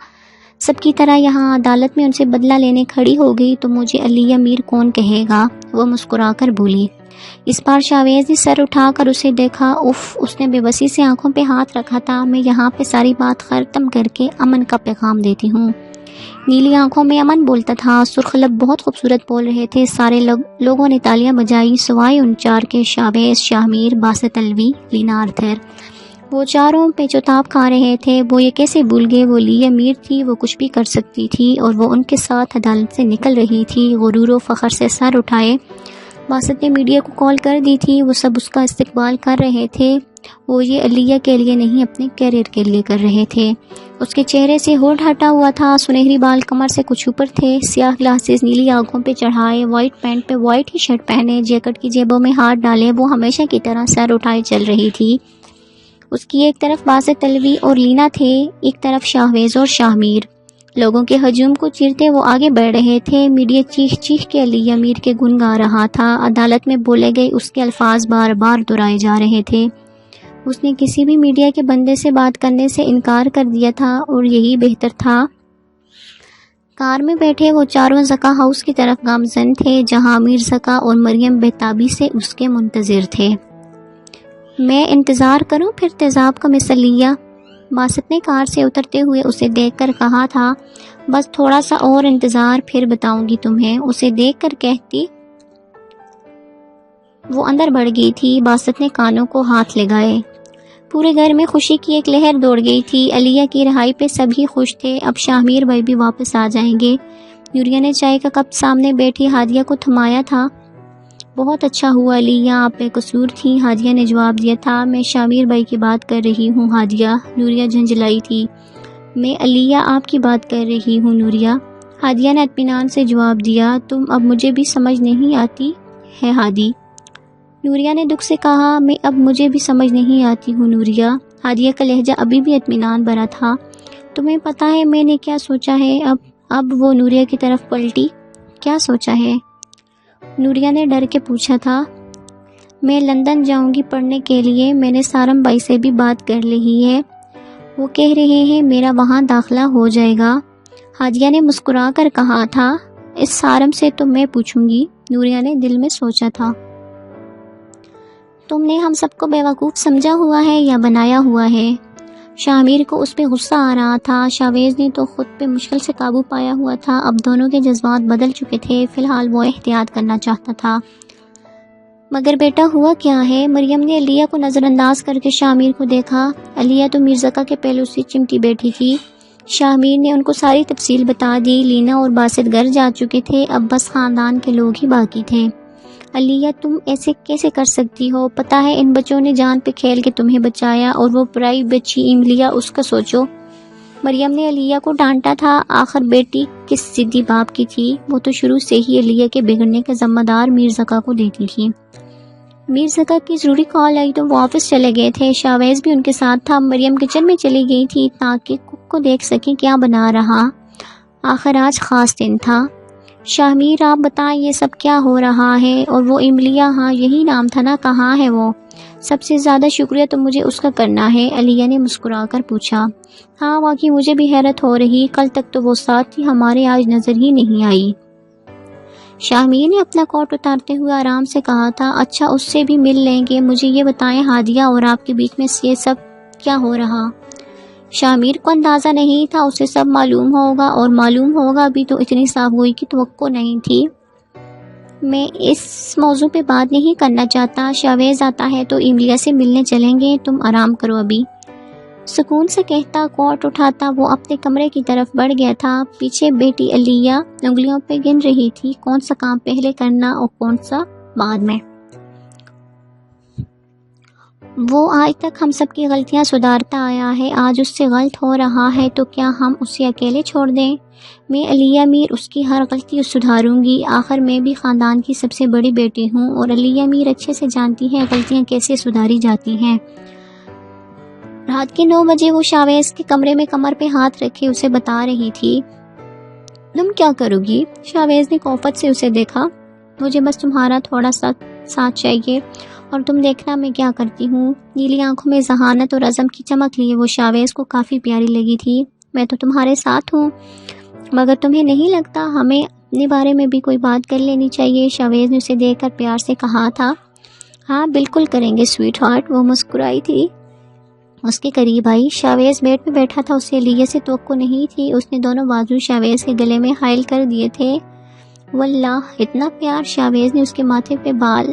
سب کی طرح یہاں عدالت میں ان سے بدلہ لینے کھڑی ہو گئی تو مجھے علیہ میر کون کہے گا؟ وہ مسکرا کر بولی۔ اس بار شاویز نے سر اٹھا کر اسے دیکھا۔ اف، اس نے بے بسی سے آنکھوں پہ ہاتھ رکھا تھا۔ میں یہاں پہ ساری بات ختم کر کے امن کا پیغام دیتی ہوں۔ نیلی آنکھوں میں امن بولتا تھا۔ سرخ لب بہت خوبصورت بول رہے تھے۔ سارے لوگوں نے تالیاں بجائی سوائے ان چار کے، شاویز، شاہ میر، باسط الوی، لینا آرتھر۔ وہ چاروں پہ چوتاب کھا رہے تھے۔ وہ یہ کیسے بھول گئے؟ وہ لی امیر تھی، وہ کچھ بھی کر سکتی تھی اور وہ ان کے ساتھ عدالت سے نکل رہی تھی۔ غرور و فخر سے سر اٹھائے باسط نے میڈیا کو کال کر دی تھی۔ وہ سب اس کا استقبال کر رہے تھے۔ وہ یہ علیہ کے لیے نہیں، اپنے کیریئر کے لیے کر رہے تھے۔ اس کے چہرے سے ہونٹ ہٹا ہوا تھا، سنہری بال کمر سے کچھ اوپر تھے، سیاہ گلاسز نیلی آنکھوں پہ چڑھائے، وائٹ پینٹ پہ وائٹ ہی شرٹ پہنے، جیکٹ کی جیبوں میں ہاتھ ڈالے، وہ ہمیشہ کی طرح سر اٹھائے چل رہی تھی۔ اس کی ایک طرف باسط الوی اور لینا تھے، ایک طرف شاہویز اور شاہ میر۔ لوگوں کے ہجوم کو چیرتے وہ آگے بڑھ رہے تھے۔ میڈیا چیخ چیخ کے علیہ میر کے گن گا رہا تھا۔ عدالت میں بولے گئے اس کے الفاظ بار بار دہرائے جا رہے تھے۔ اس نے کسی بھی میڈیا کے بندے سے بات کرنے سے انکار کر دیا تھا اور یہی بہتر تھا۔ کار میں بیٹھے وہ چاروں زکا ہاؤس کی طرف گامزن تھے، جہاں امیر زکا اور مریم بےتابی سے اس کے منتظر تھے۔ میں انتظار کروں پھر تیزاب کا مسلیہ؟ باسط نے کار سے اترتے ہوئے اسے دیکھ کر کہا تھا۔ بس تھوڑا سا اور انتظار، پھر بتاؤں گی تمہیں، اسے دیکھ کر کہتی وہ اندر بڑھ گئی تھی۔ باسط نے کانوں کو ہاتھ لگائے۔ پورے گھر میں خوشی کی ایک لہر دوڑ گئی تھی۔ علیہ کی رہائی پہ سبھی خوش تھے۔ اب شاہ میر بھائی بھی واپس آ جائیں گے۔ نوریہ نے چائے کا کپ سامنے بیٹھی ہادیہ کو تھمایا تھا۔ بہت اچھا ہوا علیہ، آپ بے قصور تھیں، ہادیہ نے جواب دیا تھا۔ میں شاہ میر بھائی کی بات کر رہی ہوں ہادیہ، نوریہ جھنجھلائی تھی۔ میں علیہ آپ کی بات کر رہی ہوں نوریہ، ہادیہ نے اطمینان سے جواب دیا۔ تم اب مجھے بھی سمجھ نہیں آتی ہے ہادی، نوریہ نے دکھ سے کہا۔ میں اب مجھے بھی سمجھ نہیں آتی ہوں نوریہ، ہادیہ کا لہجہ ابھی بھی اطمینان بھرا تھا۔ تمہیں پتہ ہے میں نے کیا سوچا ہے؟ اب وہ نوریہ کی طرف پلٹی۔ کیا سوچا ہے؟ نوریہ نے ڈر کے پوچھا تھا۔ میں لندن جاؤں گی پڑھنے کے لیے، میں نے سارم بھائی سے بھی بات کر لی ہے، وہ کہہ رہے ہیں میرا وہاں داخلہ ہو جائے گا۔ ہادیہ نے مسکرا کر کہا تھا۔ اس سارم سے تو میں پوچھوں گی، نوریہ نے دل میں سوچا تھا۔ تم نے ہم سب کو بیوقوف سمجھا ہوا ہے یا بنایا ہوا ہے؟ شاہ میر کو اس پہ غصہ آ رہا تھا۔ شاویز نے تو خود پہ مشکل سے قابو پایا ہوا تھا۔ اب دونوں کے جذبات بدل چکے تھے۔ فی الحال وہ احتیاط کرنا چاہتا تھا۔ مگر بیٹا ہوا کیا ہے؟ مریم نے علیہ کو نظر انداز کر کے شاہ میر کو دیکھا۔ علیہ تو مرزکا کے پہلو سے چمٹی بیٹھی تھی۔ شاہ میر نے ان کو ساری تفصیل بتا دی۔ لینا اور باسط گھر جا چکے تھے، اب بس خاندان کے لوگ ہی باقی تھے۔ علیہ تم ایسے کیسے کر سکتی ہو؟ پتہ ہے ان بچوں نے جان پہ کھیل کے تمہیں بچایا، اور وہ پرائی بچی ایملیا، اس کا سوچو۔ مریم نے علیہ کو ڈانٹا تھا۔ آخر بیٹی کس ضدی باپ کی تھی؟ وہ تو شروع سے ہی علیہ کے بگڑنے کا ذمہ دار مرزکا کو دیتی تھی۔ مرزکا کی ضروری کال آئی تو وہ آفس چلے گئے تھے۔ شاویز بھی ان کے ساتھ تھا۔ مریم کچن میں چلی گئی تھی تاکہ کک کو دیکھ سکیں کیا بنا رہا۔ آخر آج خاص دن تھا۔ شاہ میر آپ بتائیں یہ سب کیا ہو رہا ہے؟ اور وہ ایملیا، ہاں یہی نام تھا نا، کہاں ہے وہ؟ سب سے زیادہ شکریہ تو مجھے اس کا کرنا ہے، علیہ نے مسکرا کر پوچھا۔ ہاں واقعی مجھے بھی حیرت ہو رہی، کل تک تو وہ ساتھ تھی، ہمارے آج نظر ہی نہیں آئی۔ شاہ میر نے اپنا کوٹ اتارتے ہوئے آرام سے کہا تھا۔ اچھا اس سے بھی مل لیں گے۔ مجھے یہ بتائیں ہادیہ اور آپ کے بیچ میں یہ سب کیا ہو رہا؟ شاہ میر کو اندازہ نہیں تھا، اسے سب معلوم ہوگا، اور معلوم ہوگا بھی تو اتنی صاف گوئی کی توقع نہیں تھی۔ میں اس موضوع پہ بات نہیں کرنا چاہتا، شاویز آتا ہے تو ایملیا سے ملنے چلیں گے، تم آرام کرو ابھی، سکون سے کہتا کوٹ اٹھاتا وہ اپنے کمرے کی طرف بڑھ گیا تھا۔ پیچھے بیٹی علیہ انگلیوں پہ گن رہی تھی کون سا کام پہلے کرنا اور کون سا بعد میں۔ وہ آج تک ہم سب کی غلطیاں سدھارتا آیا ہے، آج اس سے غلط ہو رہا ہے تو کیا ہم اسے اکیلے چھوڑ دیں؟ میں علیہ میر اس کی ہر غلطی سدھاروں گی، آخر میں بھی خاندان کی سب سے بڑی بیٹی ہوں، اور علیہ میر اچھے سے جانتی ہے غلطیاں کیسے سدھاری جاتی ہیں۔ رات کے 9 بجے وہ شاویز کے کمرے میں کمر پہ ہاتھ رکھے اسے بتا رہی تھی۔ تم کیا کرو گی؟ شاویز نے کوفت سے اسے دیکھا۔ مجھے بس تمہارا تھوڑا سا ساتھ چاہیے، اور تم دیکھنا میں کیا کرتی ہوں۔ نیلی آنکھوں میں ذہانت اور عزم کی چمک لیے وہ شاویز کو کافی پیاری لگی تھی۔ میں تو تمہارے ساتھ ہوں، مگر تمہیں نہیں لگتا ہمیں اپنے بارے میں بھی کوئی بات کر لینی چاہیے، شاویز نے اسے دیکھ کر پیار سے کہا تھا۔ ہاں بالکل کریں گے سویٹ ہارٹ، وہ مسکرائی تھی، اس کے قریب آئی۔ شاویز بیڈ پہ بیٹھا تھا، اسے لیہ سے توقع نہیں تھی، اس نے دونوں بازو شاویز کے گلے میں حائل کر دیے تھے۔ واللہ اتنا پیار، شاویز نے اس کے ماتھے پہ بال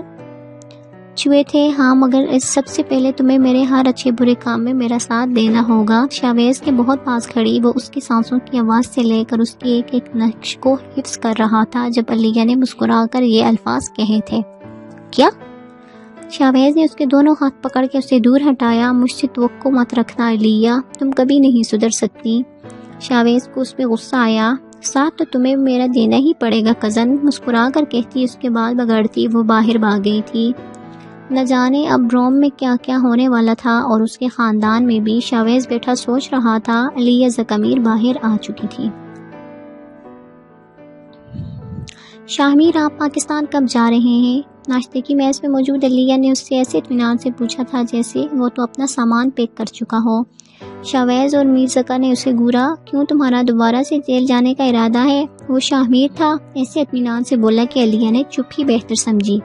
چھوئے تھے۔ ہاں مگر اس سب سے پہلے تمہیں میرے ہر اچھے برے کام میں میرا ساتھ دینا ہوگا۔ شاویز کے بہت پاس کھڑی وہ اس کی سانسوں کی آواز سے لے کر اس کی ایک ایک نقش کو حفظ کر رہا تھا جب علیہ نے مسکرا کر یہ الفاظ کہے تھے۔ کیا؟ شاویز نے اس کے دونوں ہاتھ پکڑ کے اسے دور ہٹایا۔ مجھ سے توقع مت رکھنا علیہ، تم کبھی نہیں سدھر سکتی۔ شاویز کو اس پہ غصہ آیا۔ ساتھ تو تمہیں میرا دینا ہی پڑے گا کزن، مسکرا کر کہتی، اس کے بعد بگڑتی وہ باہر بھاگ گئی تھی۔ نہ جانے اب روم میں کیا کیا ہونے والا تھا اور اس کے خاندان میں بھی۔ شاویز بیٹھا سوچ رہا تھا۔ علیہ زکمیر باہر آ چکی تھی۔ شاہمیر آپ پاکستان کب جا رہے ہیں؟ ناشتے کی میز میں موجود علیہ نے اس سے ایسے اطمینان سے پوچھا تھا جیسے وہ تو اپنا سامان پیک کر چکا ہو۔ شاویز اور میر زکا نے اسے گورا۔ کیوں، تمہارا دوبارہ سے جیل جانے کا ارادہ ہے؟ وہ شاہمیر تھا، ایسے اطمینان سے بولا کہ علیہ نے چپ ہی بہتر سمجھی۔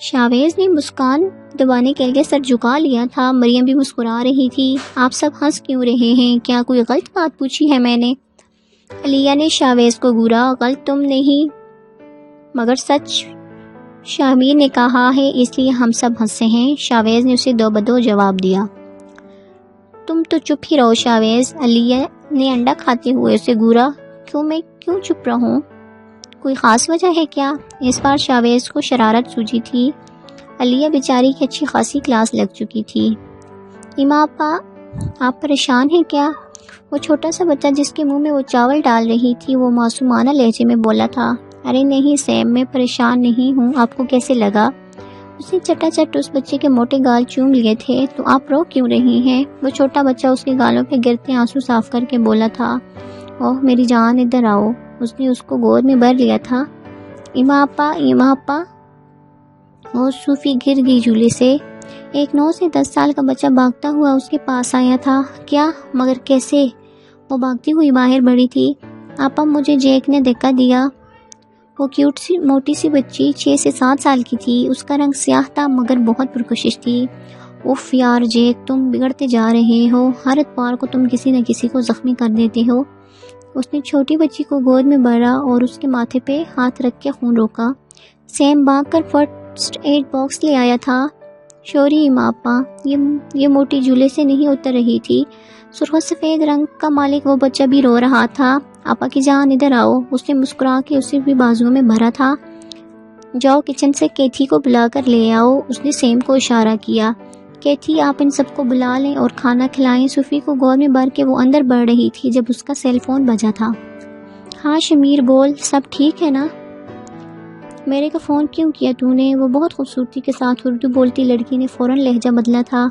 شاویز نے مسکان دبانے کے لیے سر جھکا لیا تھا۔ مریم بھی مسکرا رہی تھی۔ آپ سب ہنس کیوں رہے ہیں؟ کیا کوئی غلط بات پوچھی ہے میں نے؟ علیہ نے شاویز کو گورا۔ غلط تم نہیں مگر سچ شاہمیر نے کہا ہے، اس لیے ہم سب ہنسے ہیں۔ شاویز نے اسے دو بدو جواب دیا۔ تم تو چپ ہی رہو شاویز، علیہ نے انڈا کھاتے ہوئے اسے گورا۔ میں کیوں چپ رہوں؟ کوئی خاص وجہ ہے کیا؟ اس بار شاویز کو شرارت سوجی تھی۔ علیہ بیچاری کی اچھی خاصی کلاس لگ چکی تھی۔ ایما آپا آپ پریشان ہیں کیا؟ وہ چھوٹا سا بچہ جس کے منہ میں وہ چاول ڈال رہی تھی وہ معصومانہ لہجے میں بولا تھا۔ ارے نہیں سیم، میں پریشان نہیں ہوں، آپ کو کیسے لگا؟ اس نے چٹا چٹ اس بچے کے موٹے گال چوم لیے تھے۔ تو آپ رو کیوں رہی ہیں؟ وہ چھوٹا بچہ اس کے گالوں پہ گرتے آنسو صاف کر کے بولا تھا۔ اوہ میری جان ادھر آؤ، اس نے اس کو گود میں بھر لیا تھا۔ ایما آپا وہ صوفی گر گئی جھولے سے۔ ایک 9 سے 10 سال کا بچہ بھاگتا ہوا اس کے پاس آیا تھا۔ کیا؟ مگر کیسے؟ وہ بھاگتی ہوئی باہر بڑھی تھی۔ آپا مجھے جیک نے دھکا دیا۔ وہ کیوٹ سی موٹی سی بچی 6 سے 7 سال کی تھی، اس کا رنگ سیاہ تھا مگر بہت پرکشش تھی۔ اف یار جیک، تم بگڑتے جا رہے ہو، ہر اتوار کو تم کسی نہ کسی کو زخمی کر دیتے ہو۔ اس نے چھوٹی بچی کو گود میں بھرا اور اس کے ماتھے پہ ہاتھ رکھ کے خون روکا۔ سیم بھاگ کر فرسٹ ایڈ باکس لے آیا تھا۔ شوری ایما آپا، یہ موٹی جھولے سے نہیں اتر رہی تھی۔ سرخ و سفید رنگ کا مالک وہ بچہ بھی رو رہا تھا۔ آپا کی جان ادھر آؤ، اس نے مسکرا کے اسے بھی بازو میں بھرا تھا۔ جاؤ کچن سے کیتھی کو بلا کر لے آؤ، اس نے سیم کو اشارہ کیا۔ کیتھی آپ ان سب کو بلا لیں اور کھانا کھلائیں۔ صوفی کو گود میں بھر کے وہ اندر بڑھ رہی تھی جب اس کا سیل فون بجا تھا۔ ہاں شمیر بول، سب ٹھیک ہے نا؟ میرے کا فون کیوں کیا تو نے؟ وہ بہت خوبصورتی کے ساتھ اردو بولتی لڑکی نے فوراً لہجہ بدلا تھا۔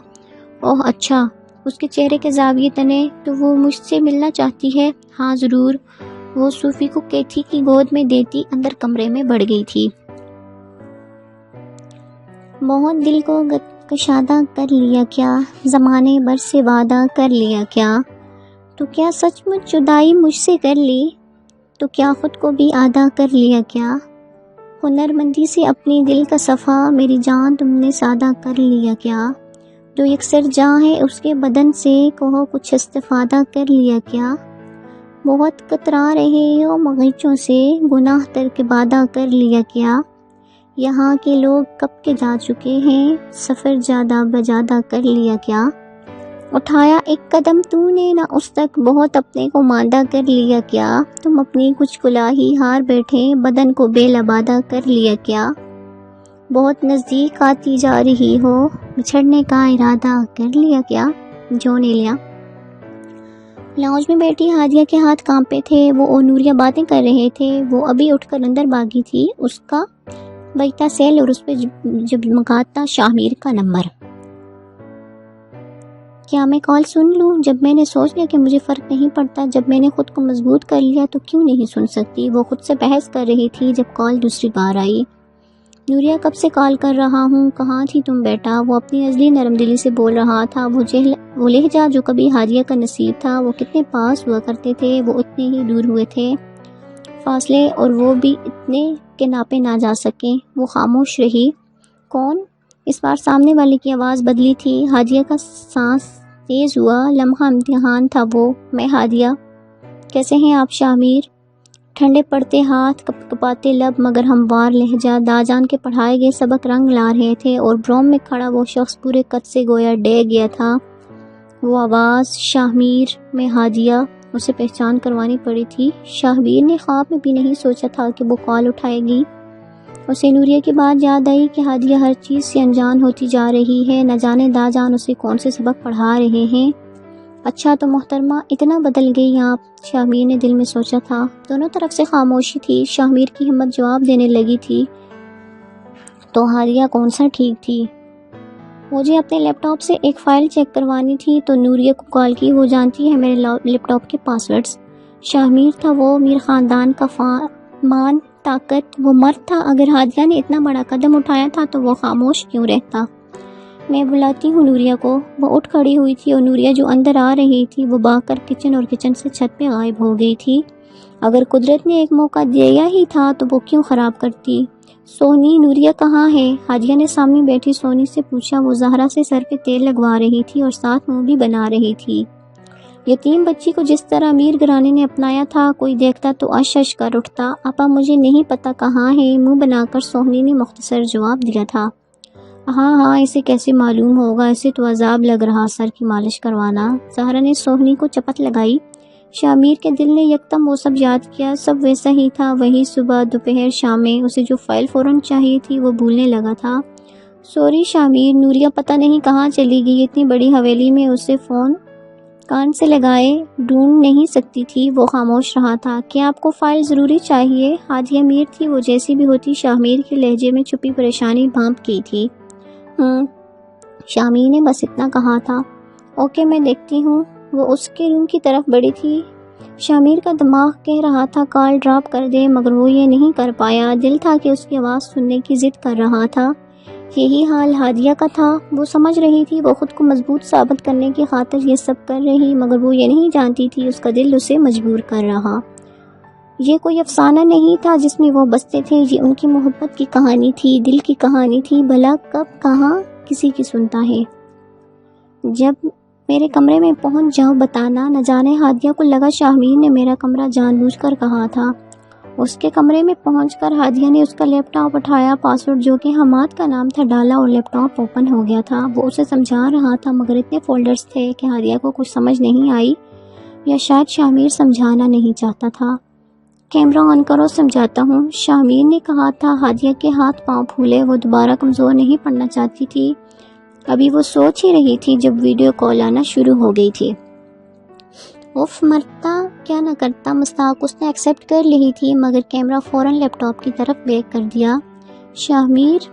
اوہ اچھا، اس کے چہرے کے زاویے تنے، تو وہ مجھ سے ملنا چاہتی ہے؟ ہاں ضرور، وہ صوفی کو کیتھی کی گود میں دیتی اندر کمرے میں بڑھ گئی تھی۔ بہت دل کو کشادہ کر لیا کیا، زمانے بھر سے وعدہ کر لیا کیا، تو کیا سچ مچ جدائی مجھ سے کر لی، تو کیا خود کو بھی آدھا کر لیا کیا، ہنرمندی سے اپنی دل کا صفا میری جان تم نے سادہ کر لیا کیا، جو یکسر جاں ہے اس کے بدن سے کہو کچھ استفادہ کر لیا کیا، بہت کترا رہے ہو مغیچوں سے گناہ ترک بادہ کر لیا کیا، یہاں کے لوگ کب کے جا چکے ہیں سفر زیادہ بجادہ کر لیا کیا، اٹھایا ایک قدم تو نے نہ اس تک بہت اپنے کو ماندہ کر لیا کیا، تم اپنی کچھ کلاہی ہار بیٹھے بدن کو بے لبادہ کر لیا کیا، بہت نزدیک آتی جا رہی ہو بچھڑنے کا ارادہ کر لیا کیا، جو نے لیا۔ لاؤنج میں بیٹھی ہادیہ کے ہاتھ کانپے تھے، وہ اور نوریہ باتیں کر رہے تھے۔ وہ ابھی اٹھ کر اندر بھاگی تھی، اس کا بجتا سیل اور اس پہ جگمگاتا شاہمیر کا نمبر۔ کیا میں کال سن لوں؟ جب میں نے سوچ لیا کہ مجھے فرق نہیں پڑتا، جب میں نے خود کو مضبوط کر لیا تو کیوں نہیں سن سکتی؟ وہ خود سے بحث کر رہی تھی جب کال دوسری بار آئی۔ نوریہ کب سے کال کر رہا ہوں، کہاں تھی تم بیٹا؟ وہ اپنی نزلی نرم دلی سے بول رہا تھا۔ وہ وہ لہجہ جو کبھی ہادیہ کا نصیب تھا، وہ کتنے پاس ہوا کرتے تھے، وہ اتنے ہی دور ہوئے تھے فاصلے، اور وہ بھی اتنے کہ ناپے نہ جا سکیں۔ وہ خاموش رہی۔ کون؟ اس بار سامنے والے کی آواز بدلی تھی۔ ہادیہ کا سانس تیز ہوا۔ لمحہ امتحان تھا وہ۔ میں ہادیہ۔ کیسے ہیں آپ شاہ میر؟ ٹھنڈے پڑتے ہاتھ، کپاتے لب، مگر ہموار لہجہ۔ داجان کے پڑھائے گئے سبق رنگ لا رہے تھے، اور بروم میں کھڑا وہ شخص پورے قد سے گویا ڈے گیا تھا۔ وہ آواز، شاہ میر، میں ہادیہ، اسے پہچان کروانی پڑی تھی۔ شاہ میر نے خواب میں بھی نہیں سوچا تھا کہ وہ کال اٹھائے گی۔ اسے نوریہ کی بات یاد آئی کہ ہادیہ ہر چیز سے انجان ہوتی جا رہی ہے، نہ جانے داجان اسے کون سے سبق پڑھا رہے ہیں۔ اچھا تو محترمہ، اتنا بدل گئی آپ، شاہ میر نے دل میں سوچا تھا۔ دونوں طرف سے خاموشی تھی۔ شاہ میر کی ہمت جواب دینے لگی تھی، تو ہادیہ کون سا ٹھیک تھی؟ مجھے اپنے لیپ ٹاپ سے ایک فائل چیک کروانی تھی، تو نوریہ کو کال کی۔ وہ جانتی ہے میرے لیپ ٹاپ کے پاسورڈز۔ شاہ میر تھا وہ، میر خاندان کا مان، طاقت۔ وہ مرد تھا۔ اگر ہادیہ نے اتنا بڑا قدم اٹھایا تھا تو وہ خاموش کیوں رہتا؟ میں بلاتی ہوں نوریہ کو۔ وہ اٹھ کھڑی ہوئی تھی، اور نوریہ جو اندر آ رہی تھی وہ بھاگ کر کچن اور کچن سے چھت پہ غائب ہو گئی تھی۔ اگر قدرت نے ایک موقع دیا ہی تھا تو وہ کیوں خراب کرتی؟ سونی، نوریہ کہاں ہے؟ ہادیہ نے سامنے بیٹھی سونی سے پوچھا۔ وہ زہرا سے سر پہ تیل لگوا رہی تھی اور ساتھ منہ بھی بنا رہی تھی۔ یتیم بچی کو جس طرح میر گرانے نے اپنایا تھا، کوئی دیکھتا تو اش اش کر اٹھتا۔ آپا مجھے نہیں پتا کہاں ہے، منہ بنا کر سونی نے مختصر جواب دیا تھا۔ ہاں، اسے کیسے معلوم ہوگا، اسے تو عذاب لگ رہا سر کی مالش کروانا۔ زہرا نے سونی کو چپت لگائی۔ شاہ میر کے دل نے یکدم وہ سب یاد کیا۔ سب ویسا ہی تھا، وہی صبح، دوپہر، شامیں۔ اسے جو فائل فوراً چاہیے تھی وہ بھولنے لگا تھا۔ سوری شاہ میر، نوریہ پتہ نہیں کہاں چلی گئی۔ اتنی بڑی حویلی میں اسے فون کان سے لگائے ڈھونڈ نہیں سکتی تھی۔ وہ خاموش رہا تھا۔ کیا آپ کو فائل ضروری چاہیے؟ ہادیہ میر تھی وہ، جیسی بھی ہوتی شاہ میر کے لہجے میں چھپی پریشانی بھانپ کی تھی۔ شاہ میر نے بس اتنا کہا تھا۔ اوکے، میں دیکھتی ہوں۔ وہ اس کے روم کی طرف بڑھی تھی۔ شاہ میر کا دماغ کہہ رہا تھا کال ڈراپ کر دے، مگر وہ یہ نہیں کر پایا۔ دل تھا کہ اس کی آواز سننے کی ضد کر رہا تھا۔ یہی حال ہادیہ کا تھا۔ وہ سمجھ رہی تھی وہ خود کو مضبوط ثابت کرنے کی خاطر یہ سب کر رہی، مگر وہ یہ نہیں جانتی تھی اس کا دل اسے مجبور کر رہا۔ یہ کوئی افسانہ نہیں تھا جس میں وہ بستے تھے، یہ ان کی محبت کی کہانی تھی، دل کی کہانی تھی۔ بھلا کب کہاں کسی کی سنتا ہے؟ جب میرے کمرے میں پہنچ جاؤ بتانا۔ نہ جانے ہادیہ کو لگا شاہ میر نے میرا کمرہ جان بوجھ کر کہا تھا۔ اس کے کمرے میں پہنچ کر ہادیہ نے اس کا لیپ ٹاپ اٹھایا، پاسورڈ جو کہ حماد کا نام تھا ڈالا، اور لیپ ٹاپ اوپن ہو گیا تھا۔ وہ اسے سمجھا رہا تھا، مگر اتنے فولڈرز تھے کہ ہادیہ کو کچھ سمجھ نہیں آئی، یا شاید شاہ میر سمجھانا نہیں چاہتا تھا۔ کیمرہ آن کرو، سمجھاتا ہوں، شاہ میر نے کہا تھا۔ ہادیہ کے ہاتھ پاؤں پھولے۔ وہ دوبارہ کمزور نہیں پڑنا چاہتی تھی۔ ابھی وہ سوچ ہی رہی تھی جب ویڈیو کال آنا شروع ہو گئی تھی۔ اف، مرتا کیا نہ کرتا مستحق، اس نے ایکسیپٹ کر لی تھی، مگر کیمرہ فوراً لیپ ٹاپ کی طرف بیک کر دیا۔ شاہ میر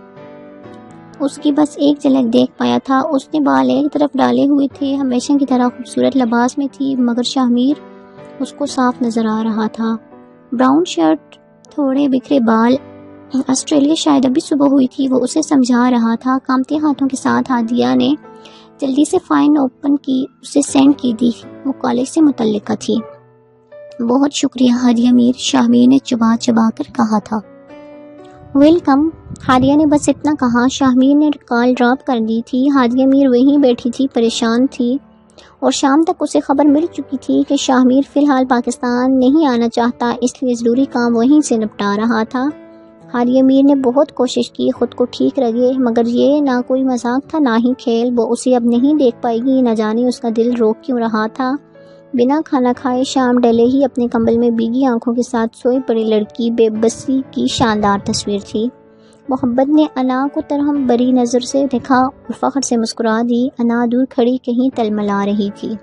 اس کی بس ایک جھلک دیکھ پایا تھا۔ اس نے بال ایک طرف ڈالے ہوئے تھے، ہمیشہ کی طرح خوبصورت لباس میں تھی، مگر شاہ میر اس کو صاف نظر آ رہا تھا۔ براؤن شرٹ، تھوڑے بکھرے بال۔ آسٹریلیا شاید ابھی صبح ہوئی تھی، وہ اسے سمجھا رہا تھا۔ کانپتے ہاتھوں کے ساتھ ہادیہ نے جلدی سے فائل اوپن کی، اسے سینڈ کی دی۔ وہ کالج سے متعلقہ تھی۔ بہت شکریہ ہادیہ میر، شاہ میر نے چبا چبا کر کہا تھا۔ ویلکم، ہادیہ نے بس اتنا کہا۔ شاہ میر نے کال ڈراپ کر دی تھی۔ ہادیہ میر وہیں بیٹھی تھی، پریشان تھی، اور شام تک اسے خبر مل چکی تھی کہ شاہ میر فی الحال پاکستان نہیں آنا چاہتا، اس لیے ضروری کام وہیں سے نپٹا رہا تھا۔ ہادیہ میر نے بہت کوشش کی خود کو ٹھیک رکھے، مگر یہ نہ کوئی مذاق تھا نہ ہی کھیل۔ وہ اسے اب نہیں دیکھ پائے گی، نہ جانے اس کا دل رو کیوں رہا تھا۔ بنا کھانا کھائے شام ڈلے ہی اپنے کمبل میں بھیگی آنکھوں کے ساتھ سوئی پڑی لڑکی بے بسی کی شاندار تصویر تھی۔ محبت نے انا کو ترہم بری نظر سے دیکھا اور فخر سے مسکرا دی۔ انا دور کھڑی کہیں تلملا رہی تھی۔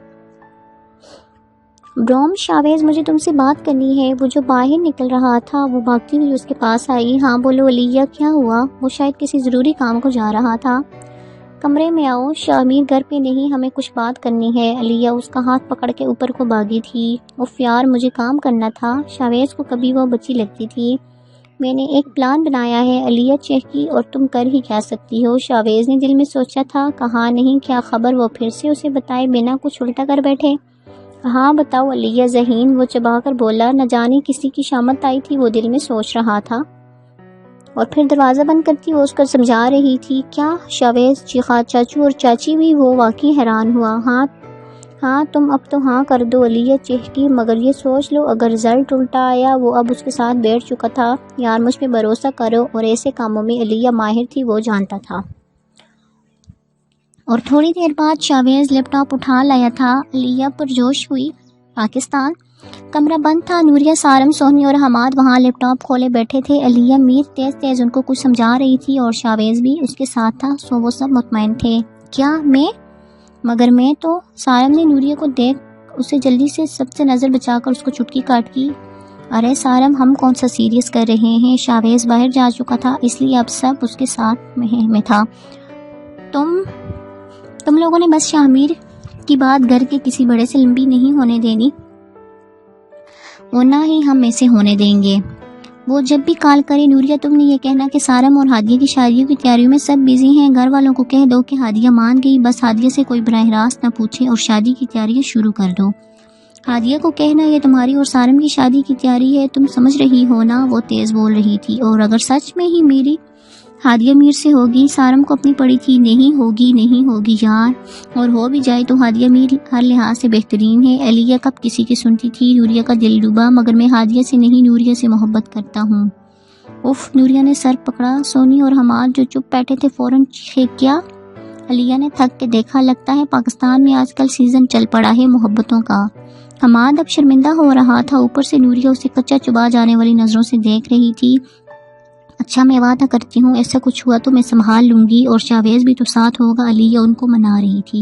بروم، شاویز، مجھے تم سے بات کرنی ہے۔ وہ جو باہر نکل رہا تھا وہ بھاگتی ہوئی اس کے پاس آئی۔ ہاں بولو علیہ، کیا ہوا؟ وہ شاید کسی ضروری کام کو جا رہا تھا۔ کمرے میں آؤ، شاہ میر گھر پہ نہیں، ہمیں کچھ بات کرنی ہے۔ علیہ اس کا ہاتھ پکڑ کے اوپر کو بھاگی تھی۔ اف یار، مجھے کام کرنا تھا۔ شاویز کو کبھی وہ بچی لگتی تھی۔ میں نے ایک پلان بنایا ہے علیہ چہکی، اور تم کر ہی کیا سکتی ہو؟ شاویز نے دل میں سوچا تھا، کہا نہیں، کیا خبر وہ پھر سے اسے بتائے بنا کچھ الٹا کر بیٹھے۔ ہاں بتاؤ علیہ ذہین، وہ چبا کر بولا۔ نہ جانے کسی کی شامت آئی تھی، وہ دل میں سوچ رہا تھا، اور پھر دروازہ بند کرتی وہ اس کو سمجھا رہی تھی۔ کیا؟ شاویز چیخا۔ چاچو اور چاچی بھی؟ وہ واقعی حیران ہوا۔ ہاں تم اب تو ہاں کر دو، علیہ چہکی، مگر یہ سوچ لو اگر رزلٹ الٹا آیا۔ وہ اب اس کے ساتھ بیٹھ چکا تھا۔ یار مجھ پہ بھروسہ کرو، اور ایسے کاموں میں علیہ ماہر تھی، وہ جانتا تھا۔ اور تھوڑی دیر بعد شاویز لیپ ٹاپ اٹھا لایا تھا۔ علیہ پرجوش ہوئی۔ پاکستان۔ کمرہ بند تھا۔ نوریہ، سارم، سونی اور حماد وہاں لیپ ٹاپ کھولے بیٹھے تھے۔ علیہ میر تیز تیز ان کو کچھ سمجھا رہی تھی، اور شاویز بھی اس کے ساتھ تھا، سو وہ سب مطمئن تھے۔ کیا میں؟ مگر میں تو… سارم نے نوریہ کو دیکھ اسے جلدی سے سب سے نظر بچا کر اس کو چٹکی کاٹ کی۔ ارے سارم، ہم کون سا سیریس کر رہے ہیں؟ شاویز باہر جا چکا تھا، اس لیے اب سب اس کے ساتھ میں تھا۔ تم لوگوں نے بس شاہمیر کی بات گھر کے کسی بڑے سے لمبی نہیں ہونے دینی، اور نہ ہی ہم میں سے ہونے دیں گے۔ وہ جب بھی کال کرے نوریہ، تم نے یہ کہنا کہ سارم اور ہادیہ کی شادیوں کی تیاریوں میں سب بزی ہیں۔ گھر والوں کو کہہ دو کہ ہادیہ مان گئی، بس ہادیہ سے کوئی براہ راست نہ پوچھے اور شادی کی تیاریاں شروع کر دو۔ ہادیہ کو کہنا یہ تمہاری اور سارم کی شادی کی تیاری ہے، تم سمجھ رہی ہو نا؟ وہ تیز بول رہی تھی۔ اور اگر سچ میں ہی میری ہادیہ میر سے ہوگی؟ سارم کو اپنی پڑی تھی۔ نہیں ہوگی یار، اور ہو بھی جائے تو ہادیہ میر ہر لحاظ سے بہترین ہے۔ علیہ کب کسی کی سنتی تھی؟ نوریہ کا دل ڈوبا۔ مگر میں ہادیہ سے نہیں، نوریہ سے محبت کرتا ہوں۔ اف، نوریہ نے سر پکڑا۔ سونی اور حماد جو چپ بیٹھے تھے فوراً چیخے۔ کیا؟ علیہ نے تھک کے دیکھا۔ لگتا ہے پاکستان میں آج کل سیزن چل پڑا ہے محبتوں کا۔ حماد اب شرمندہ ہو رہا تھا، اوپر سے نوریہ اسے کچا چبا جانے والی نظروں سے دیکھ رہی تھی۔ اچھا میں وعدہ کرتی ہوں ایسا کچھ ہوا تو میں سنبھال لوں گی، اور شاویز بھی تو ساتھ ہوگا۔ علیہ ان کو منا رہی تھی۔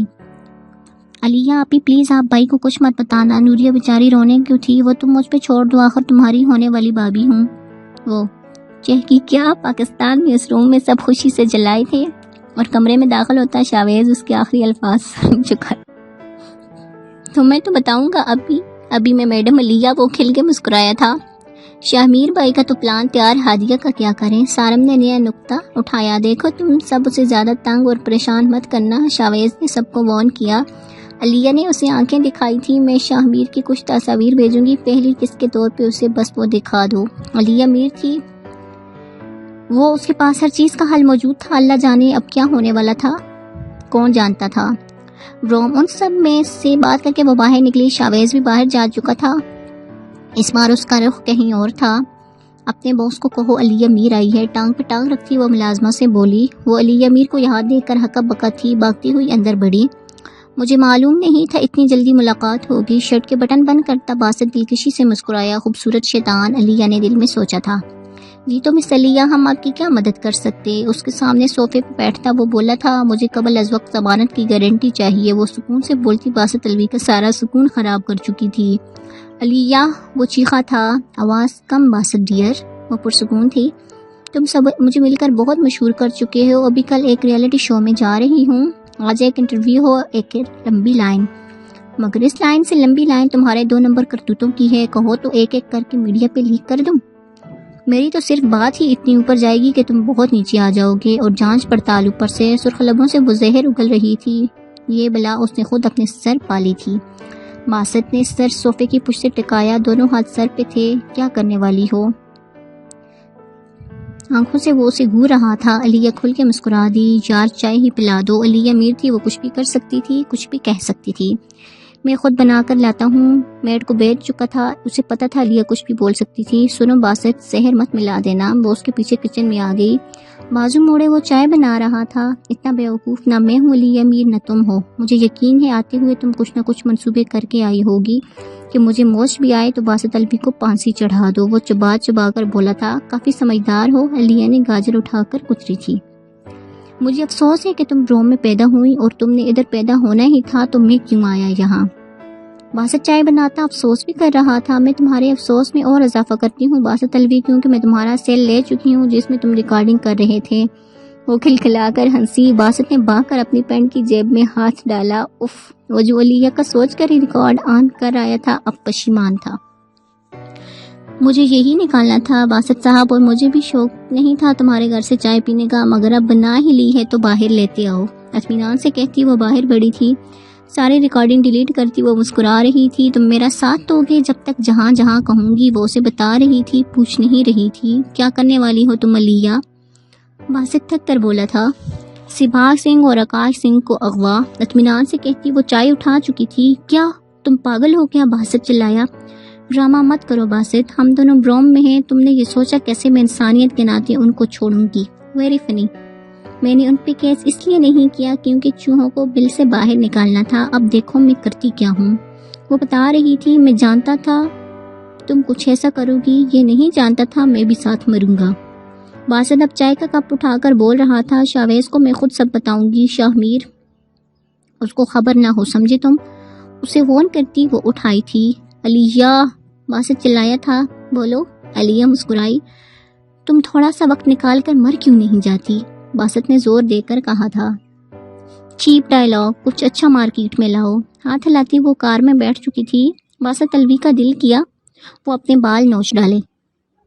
علیہ آپی پلیز آپ بھائی کو کچھ مت بتانا۔ نوریہ بیچاری رونے کیوں تھی؟ وہ تم مجھ پہ چھوڑ دو، آخر تمہاری ہونے والی بابی ہوں۔ وہ چہکی۔ کیا؟ پاکستان میں اس روم میں سب خوشی سے جلائے تھے، اور کمرے میں داخل ہوتا شاویز اس کے آخری الفاظ چکا۔ تو میں تو بتاؤں گا ابھی میں میڈم علیہ، وہ کھل کے مسکرایا تھا۔ شاہمیر بھائی کا تو پلان تیار، ہادیہ کا کیا کریں؟ سارم نے نیا نکتہ اٹھایا۔ دیکھو تم سب اسے زیادہ تنگ اور پریشان مت کرنا، شاویز نے سب کو وارن کیا۔ علیہ نے اسے آنکھیں دکھائی تھی۔ میں شاہمیر کی کچھ تصاویر بھیجوں گی، پہلی قسط کے طور پہ اسے بس وہ دکھا دو۔ علیہ میر تھی، وہ اس کے پاس ہر چیز کا حل موجود تھا۔ اللہ جانے اب کیا ہونے والا تھا، کون جانتا تھا۔ روم ان سب میں سے بات کر کے وہ باہر نکلی۔ شاویز بھی باہر جا چکا تھا، اس بار اس کا رخ کہیں اور تھا۔ اپنے باس کو کہو علیہ میر آئی ہے، ٹانگ پہ ٹانگ رکھتی وہ ملازمہ سے بولی۔ وہ علیہ میر کو یہاں دیکھ کر ہکا بکا تھی، بھاگتی ہوئی اندر بڑھی۔ مجھے معلوم نہیں تھا اتنی جلدی ملاقات ہوگی۔ شرٹ کے بٹن بند کرتا باسط دلکشی سے مسکرایا۔ خوبصورت شیطان، علیہ نے دل میں سوچا تھا۔ جی تو مس علیہ، ہم آپ کی کیا مدد کر سکتے؟ اس کے سامنے صوفے پہ بیٹھتا وہ بولا تھا، مجھے قبل از وقت ضمانت کی گارنٹی چاہیے۔ وہ سکون سے بولتی باسط الوی کا سارا سکون خراب کر چکی تھی۔ علیہ، وہ چیخا تھا۔ آواز کم باسط ڈیئر، وہ پرسکون تھی۔ تم سب مجھے مل کر بہت مشہور کر چکے ہو، ابھی کل ایک ریئلٹی شو میں جا رہی ہوں، آج ایک انٹرویو ہو، ایک لمبی لائن، مگر اس لائن سے لمبی لائن تمہارے 2 نمبر کرتوتوں کی ہے، کہو تو ایک ایک کر کے میڈیا پہ لیک کر دوں۔ میری تو صرف بات ہی اتنی اوپر جائے گی کہ تم بہت نیچے آ جاؤ گے، اور جانچ پڑتال اوپر سے۔ سرخ لبوں سے وہ زہر اگل رہی تھی، یہ بلا اس نے خود اپنے سر پالی تھی۔ باسط نے سر صوفے کی پشت سے ٹکایا، دونوں ہاتھ سر پہ تھے۔ کیا کرنے والی ہو؟ آنکھوں سے وہ اسے گھور رہا تھا۔ علیہ کھل کے مسکرا دی۔ یار چائے ہی پلا دو۔ علیہ میر تھی، وہ کچھ بھی کر سکتی تھی، کچھ بھی کہہ سکتی تھی۔ میں خود بنا کر لاتا ہوں۔ میڈ کو بیٹھ چکا تھا، اسے پتا تھا علیہ کچھ بھی بول سکتی تھی۔ سنو باسط، زہر مت ملا دینا۔ وہ اس کے پیچھے کچن میں آ گئی، بازو موڑے وہ چائے بنا رہا تھا۔ اتنا بیوقوف نہ میں ہوں علیہ میر، نہ تم ہو۔ مجھے یقین ہے آتے ہوئے تم کچھ نہ کچھ منصوبے کر کے آئی ہوگی کہ مجھے موش بھی آئے تو باسط الوی کو پھانسی چڑھا دو۔ وہ چبا چبا کر بولا تھا، کافی سمجھدار ہو۔ علیہ نے گاجر اٹھا کر کتری تھی۔ مجھے افسوس ہے کہ تم روم میں پیدا ہوئی، اور تم نے ادھر پیدا ہونا ہی تھا تو میں کیوں آیا یہاں؟ باسط چائے بناتا افسوس بھی کر رہا تھا۔ میں تمہارے افسوس میں اور اضافہ کرتی ہوں باسط الوی، کیونکہ میں تمہارا سیل لے چکی ہوں جس میں تم ریکارڈنگ کر رہے تھے۔ وہ کھلکھلا کر ہنسی۔ باسط نے بھاگ کر اپنی پینٹ کی جیب میں ہاتھ ڈالا۔ اف، وہ جو علیہ کا سوچ کر ہی ریکارڈ آن کر آیا تھا اب پشیمان تھا۔ مجھے یہی نکالنا تھا باسط صاحب، اور مجھے بھی شوق نہیں تھا تمہارے گھر سے چائے پینے کا، مگر اب بنا ہی لی ہے تو باہر لیتے آؤ، اطمینان سے کہتی وہ باہر بڑی تھی۔ ساری ریکارڈنگ ڈیلیٹ کرتی وہ مسکرا رہی تھی۔ تم میرا ساتھ دو گے جب تک جہاں جہاں کہوں گی، وہ اسے بتا رہی تھی، پوچھ نہیں رہی تھی۔ کیا کرنے والی ہو تم علیہ؟ باسط تھک کر بولا تھا۔ سبھاگ سنگھ اور آکاش سنگھ کو اغوا، اطمینان سے کہتی وہ چائے اٹھا چکی تھی۔ کیا تم پاگل ہو کیا؟ باسط چلایا۔ ڈرامہ مت کرو باسط، ہم دونوں بروم میں ہیں، تم نے یہ سوچا کیسے میں انسانیت کے ناطے ان کو چھوڑوں گی؟ Very funny. میں نے ان پہ کیس اس لیے نہیں کیا کیونکہ چوہوں کو بل سے باہر نکالنا تھا، اب دیکھو میں کرتی کیا ہوں۔ وہ بتا رہی تھی میں جانتا تھا تم کچھ ایسا کرو گی، یہ نہیں جانتا تھا میں بھی ساتھ مروں گا۔ باسط اب چائے کا کپ اٹھا کر بول رہا تھا، شاویز کو میں خود سب بتاؤں گی، شاہ میر اس کو خبر نہ ہو، سمجھے تم؟ اسے فون کرتی وہ اٹھائی تھی۔ علیہ، باسط چلایا تھا۔ بولو۔ علیہ مسکرائی۔ تم تھوڑا سا وقت نکال کر مر کیوں نہیں جاتی؟ باسط نے زور دے کر کہا تھا۔ چیپ ڈائلاگ، کچھ اچھا مارکیٹ میں لاؤ۔ ہاتھ ہلاتی وہ کار میں بیٹھ چکی تھی۔ باسط الوی کا دل کیا وہ اپنے بال نوچ ڈالے۔